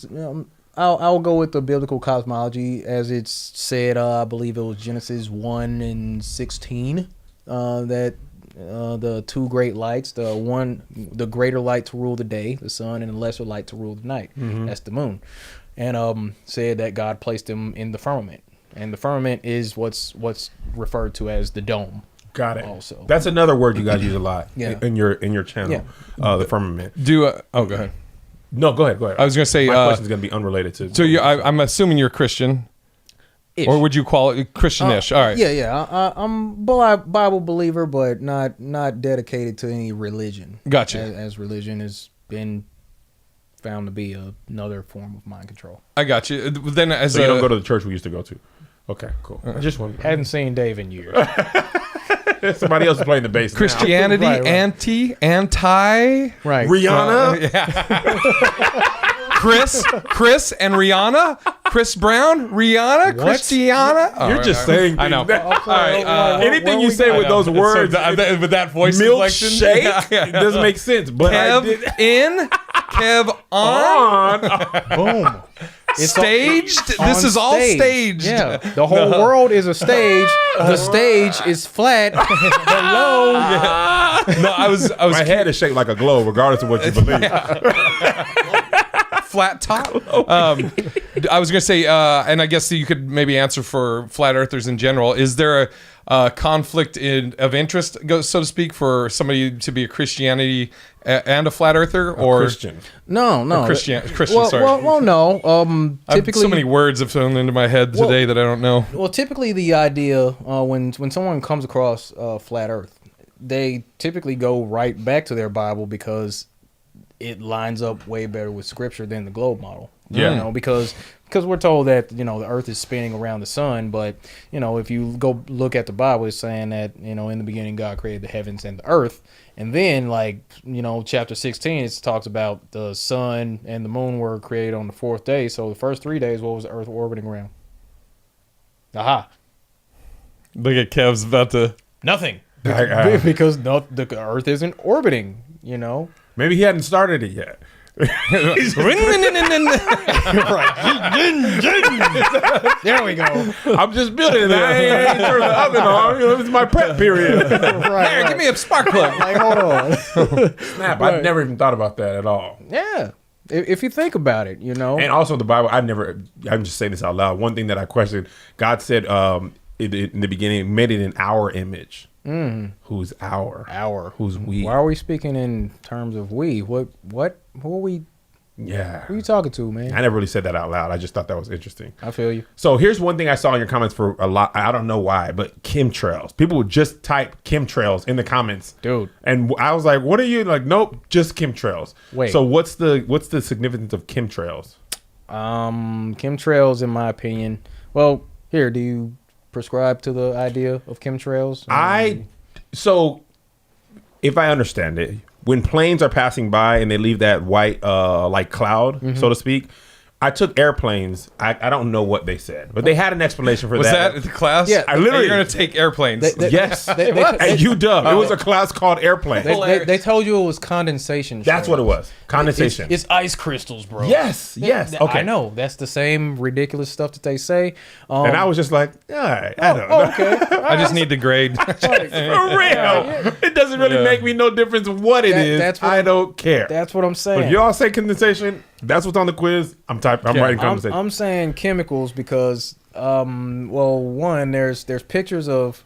I'll go with the biblical cosmology as it's said. I believe it was Genesis 1:16 that the two great lights, the greater light to rule the day, the sun, and the lesser light to rule the night. That's the moon, and said that God placed them in the firmament, and the firmament is what's referred to as the dome. Got it. Also, That's another word you guys use a lot Yeah. in your channel. The firmament. Go ahead. No, go ahead. I was going to say, my question's going to be unrelated to. so I'm assuming you're Christian, Ish. or would you call it Christianish? All right. Yeah. I'm Bible believer, but not dedicated to any religion. Gotcha. As religion has been found to be another form of mind control. I got you. Then as So you don't go to the church we used to go to. Okay, cool. Uh-huh. I just want Hadn't seen Dave in years. somebody else is playing the bass. now. Christianity, Right. anti, Right. Rihanna. Chris and Rihanna, Chris Brown, Rihanna, Christiana. Oh, You're just saying. I know. things. All right, Anything you say with those words, with that voice inflection, milkshake, it doesn't make sense. But I did Kev on, Boom. staged. On This is all stage. staged. Yeah. The whole world is a stage. The stage is flat. Below. No, I was my head is shaped like a globe, regardless of what you believe. flat top. I was going to say, and I guess you could maybe answer for flat earthers in general. Is there a conflict of interest, so to speak, for somebody to be a Christianity and a flat earther, or Christian? No. Christian? Well, Sorry. well, no. Typically, So many words have thrown into my head today that I don't know. Well, typically the idea when someone comes across flat Earth, they typically go right back to their Bible because it lines up way better with Scripture than the globe model. Yeah. You know, because we're told that the Earth is spinning around the sun, but if you go look at the Bible, it's saying that in the beginning God created the heavens and the earth, and then chapter 16 it talks about the sun and the moon were created on the fourth day. So the first 3 days, what was the Earth orbiting around? Aha. Look at Kev's about to. Nothing. I- Because the Earth isn't orbiting, Maybe he hadn't started it yet. There we go. I'm just building it. I ain't turned the oven on. It's my prep period. Here, give me a spark plug. Like, hold on. Snap. I've never even thought about that at all. Yeah. If you think about it, And also the Bible, I'm just saying this out loud. One thing that I questioned, God said in the beginning, made it in our image. Who's our? Our. Who's we? Why are we speaking in terms of we? Who are we? Yeah. Who are you talking to, man? I never really said that out loud. I just thought that was interesting. I feel you. So here's one thing I saw in your comments for a lot. I don't know why, but chemtrails. People would just type chemtrails in the comments. Dude. And I was like, what are you like? Nope, just chemtrails. Wait. So what's the significance of chemtrails? Chemtrails, in my opinion. Well, here, do you prescribe to the idea of chemtrails? So if I understand it, when planes are passing by and they leave that white like cloud, so to speak, I took airplanes. I don't know what they said, but they had an explanation for Was that. that the class? Yeah. I literally- You're going to take airplanes. Yes. They- At UW. It was a class called airplane. They told you it was condensation. That's what it was. Condensation. It's ice crystals, bro. Yes. Okay. I know. That's the same ridiculous stuff that they say. And I was just like, all right, I don't know. Okay. I just need the grade. For real. It doesn't really make me no difference what it is. that's what- I don't care. That's what I'm But saying. if y'all say condensation, that's what's on the quiz. I'm writing condensation. I'm saying chemicals because, one, there's pictures of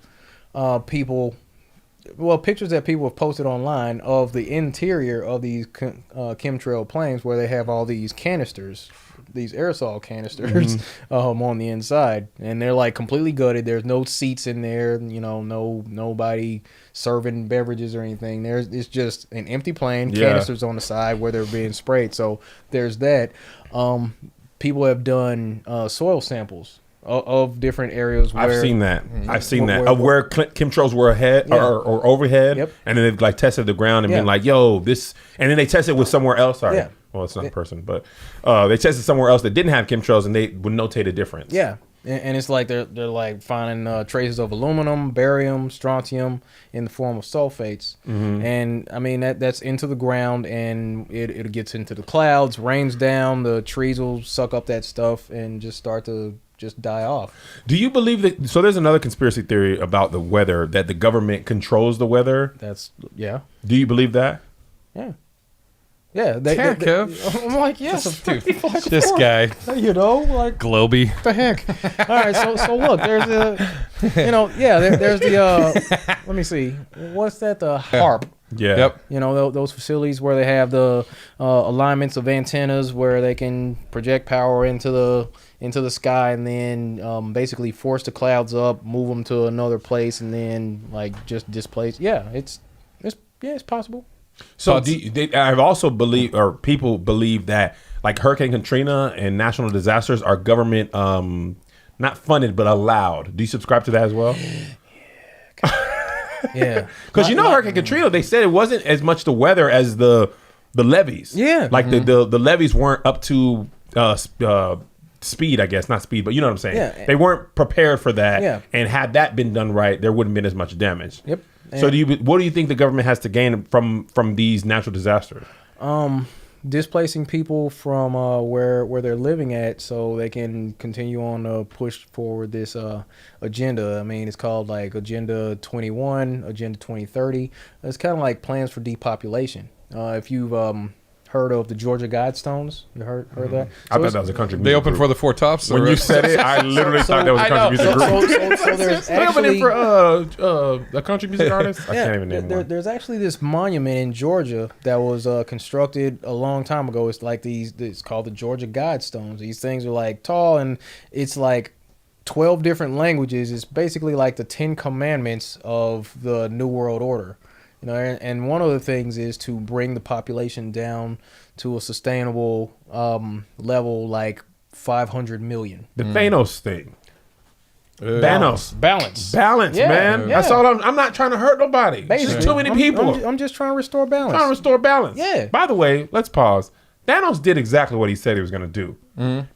pictures that people have posted online of the interior of these chemtrail planes where they have all these canisters, these aerosol canisters on the inside, and they're like completely gutted. There's no seats in there, nobody serving beverages or anything. It's just an empty plane, canisters on the side where they're being sprayed. So there's that. People have done soil samples of different areas. Where, I've seen that. I've seen that. where- Of where chemtrails were ahead or overhead. Yep. And then they've like tested the ground and Yeah. been like, yo, this. And then they tested with somewhere else. Sorry. Yeah. Well, it's not a person, but they tested somewhere else that didn't have chemtrails and they would notate a difference. Yeah. And it's like they're like finding traces of aluminum, barium, strontium in the form of sulfates. And I mean that's into the ground, and it gets into the clouds, rains down, the trees will suck up that stuff and just start to just die off. Do you believe that? So there's another conspiracy theory about the weather, that the government controls the weather. That's yeah. Do you believe that? Yeah. Yeah, Kev. I'm like, yes, Dude, like, this guy, you know, like Globy. what the heck. All right, so look, there's there's the let me see, what's that? The HARP. Yeah. Yep. You know, those facilities where they have the alignments of antennas where they can project power into the sky, and then basically force the clouds up, move them to another place, and then like just displace. Yeah, it's possible. So I've also believe, or people believe that like Hurricane Katrina and national disasters are government not funded but allowed. Do you subscribe to that as well? Yeah, Because Hurricane Katrina, they said it wasn't as much the weather as the levees. Yeah. Like the levees weren't up to speed, I guess. Not speed, but you know what I'm saying. Yeah. They weren't prepared for that. Yeah. And had that been done right, there wouldn't have been as much damage. Yep. So what do you think the government has to gain from these natural disasters? Displacing people from where they're living at, so they can continue on to push forward this agenda. I mean, it's called like Agenda 21, Agenda 2030. It's kind of like plans for depopulation. If you've heard of the Georgia Guidestones, you heard that? I thought that was a country music They open group. for the Four Tops. When you said it, I literally thought that was a country music group. So there's They opening actually for a country music artist? I can't even name one. there's actually this monument in Georgia that was constructed a long time ago. It's like it's called the Georgia Guidestones. These things are like tall, and it's like 12 different languages. It's basically like the 10 commandments of the New World Order. You know, and one of the things is to bring the population down to a sustainable level, like 500 million. The Thanos thing. Thanos. Balance. Balance, Yeah, man. yeah. That's all. I'm not trying to hurt nobody. Basically, There's too many people. I'm just trying to restore balance. Trying to restore balance. Yeah. By the way, let's pause. Thanos did exactly what he said he was going to do.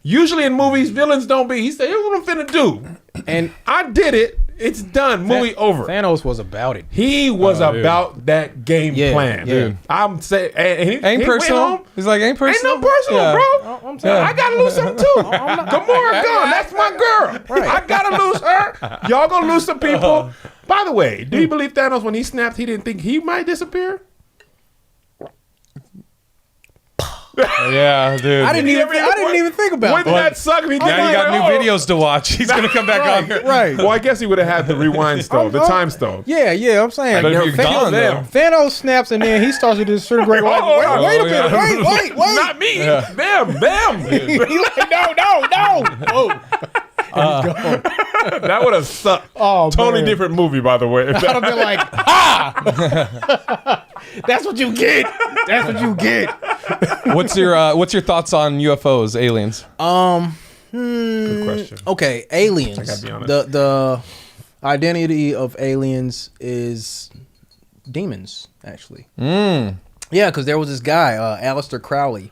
Usually in movies, villains don't be. He said, here's what I'm finna do. And I did it. It's done. Movie over. Thanos was about it. He was Oh, dude. about that game Yeah, plan. yeah. Dude. I'm saying, and he Ain't went personal. home. He's like, ain't personal. Ain't no personal, Yeah. bro. I'm saying, I gotta lose something too. Gamora gone. That's my girl. Right. I gotta lose her. Y'all gonna lose some people. By the way, do you believe Thanos when he snapped, he didn't think he might disappear? Yeah, dude. I didn't even think about Wouldn't that. that suck if he did? Now you got like, new oh. videos to watch. He's gonna come back on here. Right. Well, I guess he would have had the rewind stone, the time stone. Yeah, I'm saying. But if you're gone, though. Thanos snaps, and then he starts to disintegrate. Like, Oh, wait a yeah. minute, wait. Not me. Them. He like, no. Whoa. That would have sucked. Oh, Totally man. different movie, by the way. If I'd that- have been like, ha! That's what you get. That's what you get. What's your thoughts on UFOs, aliens? Good question. Okay, aliens. I gotta be honest. The identity of aliens is demons, actually. Yeah, because there was this guy, Aleister Crowley.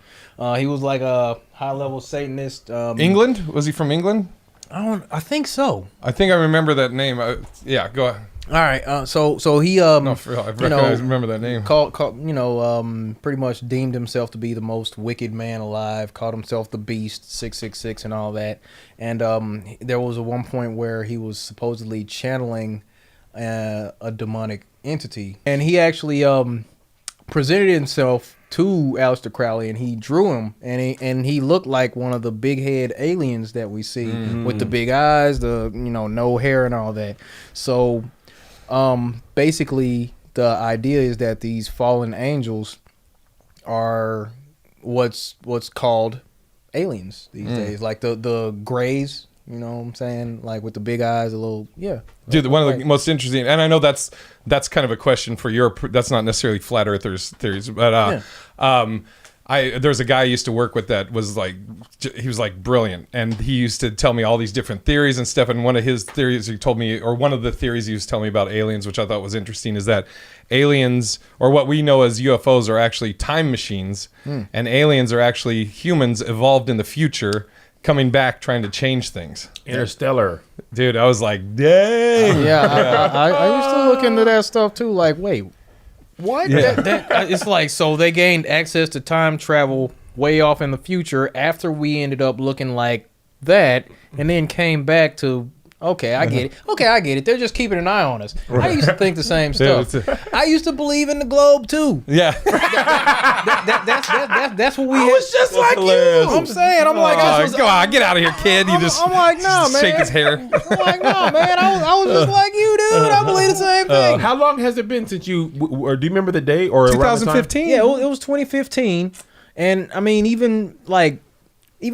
He was like a high-level Satanist. England? Was he from England? I think so. I think I remember that name. Yeah, go ahead. All right. So he No, for real, I remember that name. called pretty much deemed himself to be the most wicked man alive, called himself the Beast, 666 and all that. And there was a one point where he was supposedly channeling a demonic entity, and he actually presented himself to Aleister Crowley, and he drew him, and he looked like one of the big head aliens that we see with the big eyes, the no hair and all that. So basically the idea is that these fallen angels are what's called aliens these days, like the grays, you know what I'm saying, like with the big eyes, a little Dude, one of the most interesting, and I know that's kind of a question for that's not necessarily flat earthers theories, but there's a guy I used to work with that was like, he was like brilliant, and he used to tell me all these different theories and stuff. And one of his theories he told me, or one of the theories he was telling me about aliens, which I thought was interesting, is that aliens, or what we know as UFOs, are actually time machines, and aliens are actually humans evolved in the future coming back trying to change things. Interstellar. Dude, I was like, dang. I used to look into that stuff too. Like, wait, what? Yeah. It's like, so they gained access to time travel way off in the future after we ended up looking like that, and then came back to. Okay, I get it. Okay, I get it. They're just keeping an eye on us. I used to think the same stuff. I used to believe in the globe too. Yeah. That's what we. I was just like hilarious. you. I'm saying, I'm like, Go on, get out of here, kid. You just I'm like, nah, man. shake his hair. I'm like, no, man. I was just like you, dude. I believe the same thing. How long has it been since you, or do you remember the day or around the time? 2015. Yeah, it was 2015, and I mean, even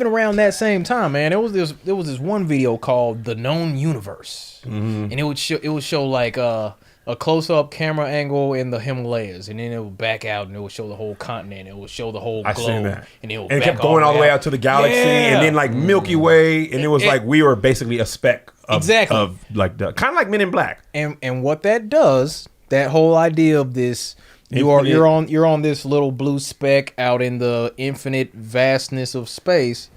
around that same time, man, there was this one video called "The Known Universe," and it would show like a close up camera angle in the Himalayas, and then it would back out, and it would show the whole continent. It would show the whole globe, I seen that, and it would and it back kept going all the way out out to the galaxy, and then like Milky Way, and it was like we were basically a speck of, Exactly. of like the kind of like Men in Black. And what that does, that whole idea of this. Infinite. You're on this little blue speck out in the infinite vastness of space.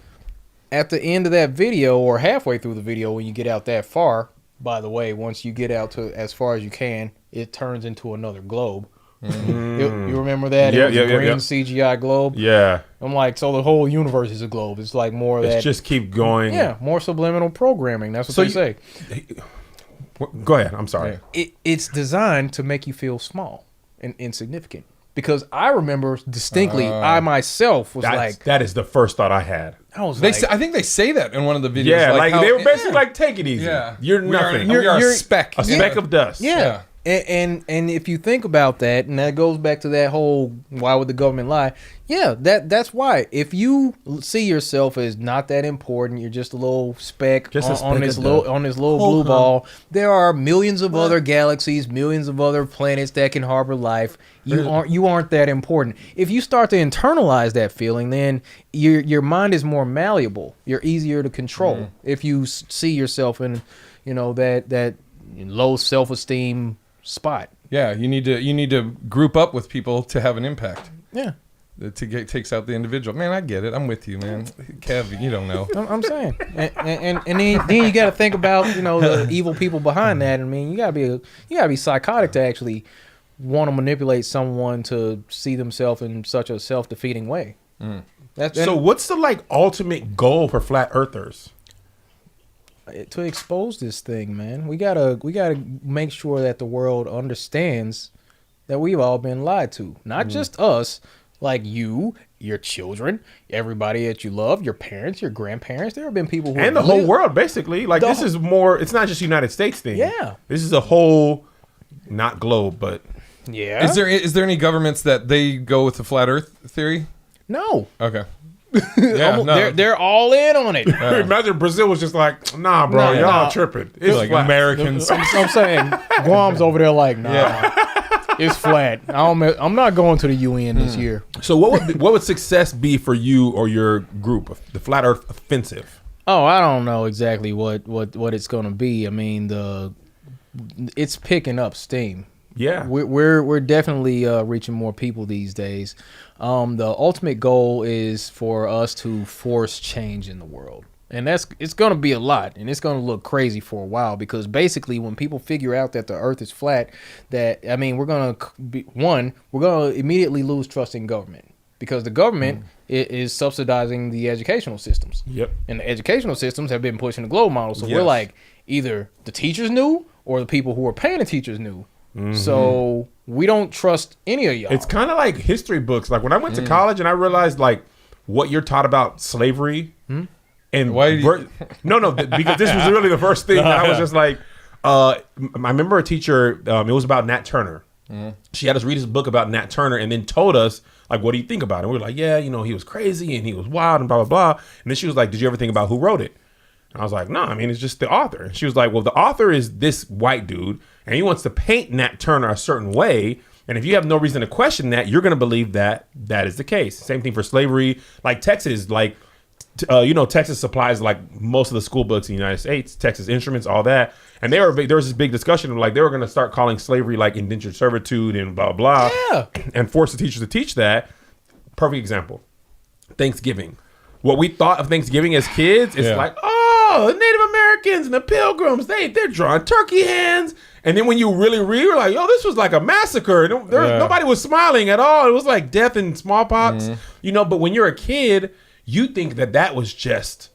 At the end of that video, or halfway through the video, when you get out that far, by the way, once you get out to as far as you can, it turns into another globe. You remember that? Yeah, It was a green yeah. CGI globe. Yeah, I'm like, so the whole universe is a globe. It's like more of that. it's just keep going. Yeah, more subliminal programming. That's what they say. Go ahead. I'm sorry. It's designed to make you feel small and insignificant. Because I remember distinctly, I myself was That is the first thought I had. I think they say that in one of the videos. Yeah, like how- they were basically like, take it easy. Yeah. You're We are- nothing. we are You're- a speck. A speck of dust. Yeah. And if you think about that, and that goes back to that whole why would the government lie? Yeah, that's why. If you see yourself as not that important, you're just a little speck, Just a speck on this of little dust. blue ball. There are millions of other galaxies, millions of other planets that can harbor life. You aren't that important. If you start to internalize that feeling, then your mind is more malleable. You're easier to control. If you see yourself in, that low self-esteem spot. Yeah, you need to group up with people to have an impact. Yeah. Takes out the individual. Man, I get it. I'm with you, man. Kev, you don't know. I'm saying, and then you got to think about the evil people behind that. I mean, you gotta be psychotic to actually want to manipulate someone to see themselves in such a self-defeating way. So what's the ultimate goal for flat earthers? To expose this thing, man, we gotta make sure that the world understands that we've all been lied to. Not just us, like you, your children, everybody that you love, your parents, your grandparents. There have been people who And the whole world, basically. Like, this is more, it's not just United States thing. Yeah. This is a whole, not globe, but... Yeah. Is there any governments that they go with the flat Earth theory? No. Okay. Yeah, no. They're all in on it. Imagine Brazil was just like, nah, bro, y'all tripping. It's like flat. Americans. I'm saying Guam's over there like, nah, it's flat. I'm not going to the UN this year. So what would success be for you or your group, the Flat Earth Offensive? Oh, I don't know exactly what it's going to be. I mean, it's picking up steam. Yeah. We're definitely reaching more people these days. The ultimate goal is for us to force change in the world. And it's going to be a lot, and it's going to look crazy for a while, because basically when people figure out that the earth is flat, we're going to immediately lose trust in government, because the government is subsidizing the educational systems. Yep. And the educational systems have been pushing the globe model. So Yes. we're like, either the teachers knew or the people who are paying the teachers knew. So we don't trust any of y'all. It's kind of like history books. Like when I went to college and I realized like what you're taught about slavery and Why did you- because this was really the first thing that I was just like, I remember a teacher, it was about Nat Turner. She had us read his book about Nat Turner and then told us, like, what do you think about it? And we were like, yeah, he was crazy and he was wild and blah, blah, blah. And then she was like, did you ever think about who wrote it? And I was like, no, I mean, it's just the author. And she was like, well, the author is this white dude and he wants to paint Nat Turner a certain way. And if you have no reason to question that, you're going to believe that that is the case. Same thing for slavery. Like Texas, Texas supplies like most of the school books in the United States, Texas Instruments, all that. And there was this big discussion of like they were going to start calling slavery like indentured servitude and blah, blah, Yeah. and force the teachers to teach that. Perfect example. Thanksgiving. what we thought of Thanksgiving as kids, it's Yeah. like, oh, the Native Americans and the Pilgrims, they're drawing turkey hands. And then when you really read, you're like, oh, this was like a massacre. Nobody was smiling at all. It was like death and smallpox, But when you're a kid, you think that was just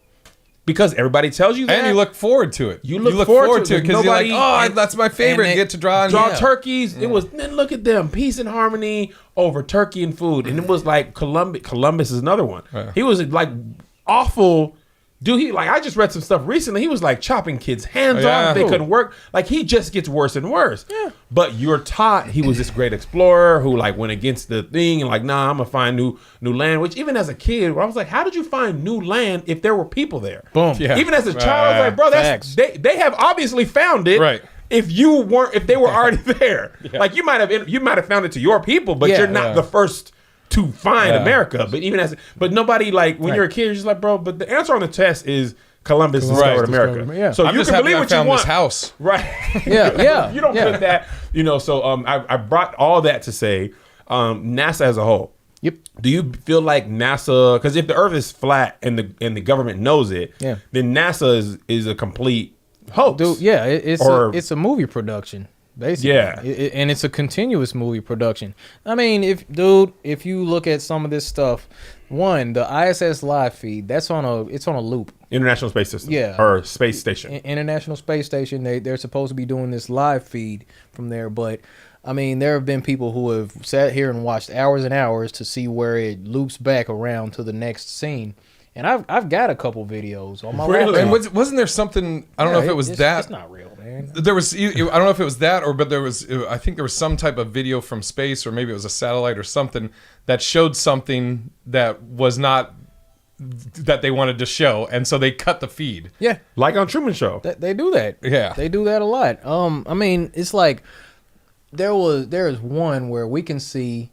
because everybody tells you that. And you look forward to it. You look forward to it because you're like, oh, that's my favorite. and You get to draw turkeys. It was, then look at them, peace and harmony over turkey and food. And it was like Columbus is another one. He was like awful. Dude, I just read some stuff recently. He was like chopping kids' hands off. They couldn't work. Like, he just gets worse and worse. Yeah. But you're taught he was this great explorer who like went against the thing and like, nah, I'm gonna find new land. Which even as a kid, I was like, how did you find new land if there were people there? Boom. Yeah. Even as a child, I was like, bro, they have obviously found it. Right. If they were already there. Like, you might have found it to your people, but you're not the first to find America. But nobody, like, when you're a kid, you're just like, bro, but the answer on the test is Columbus discovered America. Yeah. So I'm you just can happy believe I what you found want. this house. Right. Yeah. You don't put that, so I brought all that to say, NASA as a whole. Yep. Do you feel like NASA, because if the earth is flat and the government knows it, then NASA is a complete hoax. Dude, yeah, it's a movie production. Basically. Yeah. And it's a continuous movie production. I mean, if you look at some of this stuff, the ISS live feed, it's on a loop. International Space System. Yeah. Or Space Station. International Space Station, they're supposed to be doing this live feed from there, but I mean, there have been people who have sat here and watched hours and hours to see where it loops back around to the next scene. And I've got a couple videos on my Really? laptop. And wasn't there something? I don't know if it was that. It's not real, man. There was. I don't know if it was that, but there was. I think there was some type of video from space, or maybe it was a satellite or something that showed something that was not that they wanted to show, and so they cut the feed. Yeah, Like on Truman Show. they do that. Yeah. They do that a lot. I mean, it's like there is one where we can see.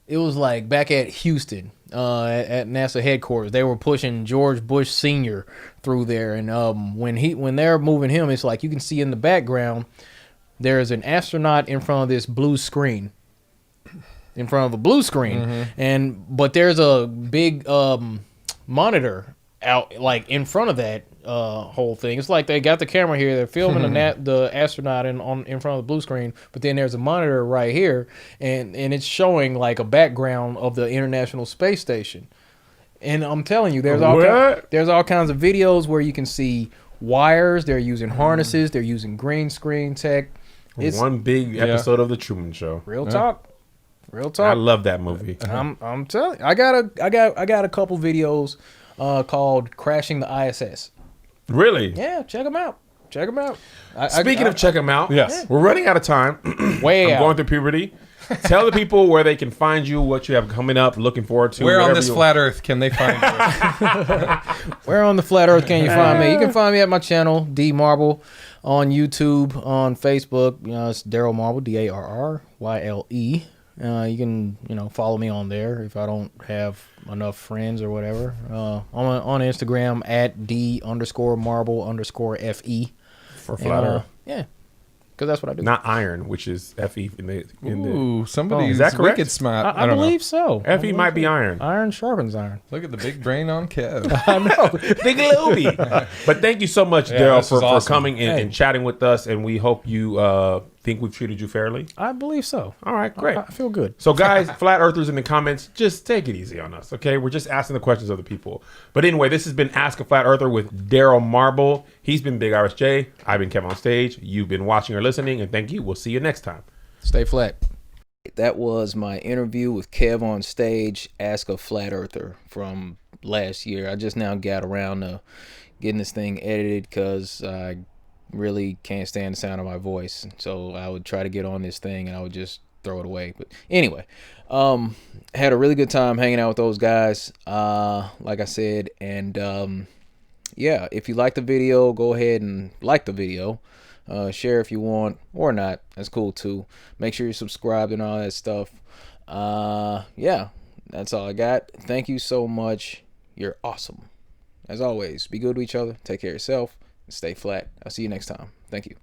It was like back at Houston, at NASA headquarters. They were pushing George Bush Sr. through there, and when they're moving him, it's like you can see in the background there's an astronaut in front of this blue screen. In front of a blue screen, but there's a big monitor out like in front of that whole thing. It's like they got the camera here, they're filming the astronaut in front of the blue screen, but then there's a monitor right here, and it's showing like a background of the International Space Station. And I'm telling you, there's all kinds of videos where you can see wires. They're using harnesses. They're using green screen tech. It's one big episode of the Truman Show. real talk. Real I talk. love that movie. I'm telling you, I got a couple videos called "Crashing the ISS." Really? Yeah, check them out. Speaking of check them out, Yes. we're running out of time. Way I'm out. going through puberty. Tell the people where they can find you, what you have coming up, looking forward to. Where on whatever this you- flat Earth can they find you? Where on the flat Earth can you find me? You can find me at my channel D Marble on YouTube, on Facebook. It's Daryl Marble, DarrYle. You can follow me on there if I don't have enough friends or whatever. On Instagram at D_Marble_FE for flat Earth. Yeah, because that's what I do. Not iron, which is FE in the. Ooh, somebody's is that correct? wicked smart. I don't believe so. FE might be iron. Iron sharpens iron. Look at the big brain on Kev. I know. Big Louie. But thank you so much, Daryl, this was for awesome. coming Hey. and chatting with us. And we hope you think we've treated you fairly. I believe so. All right, great. I feel good. So, guys, flat earthers in the comments, just take it easy on us, okay? We're just asking the questions of the people. But anyway, this has been Ask a Flat Earther with Daryl Marble. He's been Big Irish J. I've been Kevonstage. You've been watching or listening, and thank you. We'll see you next time. Stay flat. That was my interview with Kevonstage, Ask a Flat Earther from last year. I just now got around to getting this thing edited because I really can't stand the sound of my voice. So I would try to get on this thing and I would just throw it away. But anyway, had a really good time hanging out with those guys, like I said. And yeah, if you like the video, go ahead and like the video. Share if you want or not. That's cool too. Make sure you're subscribed and all that stuff. Yeah, that's all I got. Thank you so much. You're awesome. As always, be good to each other. Take care of yourself. And stay flat. I'll see you next time. Thank you.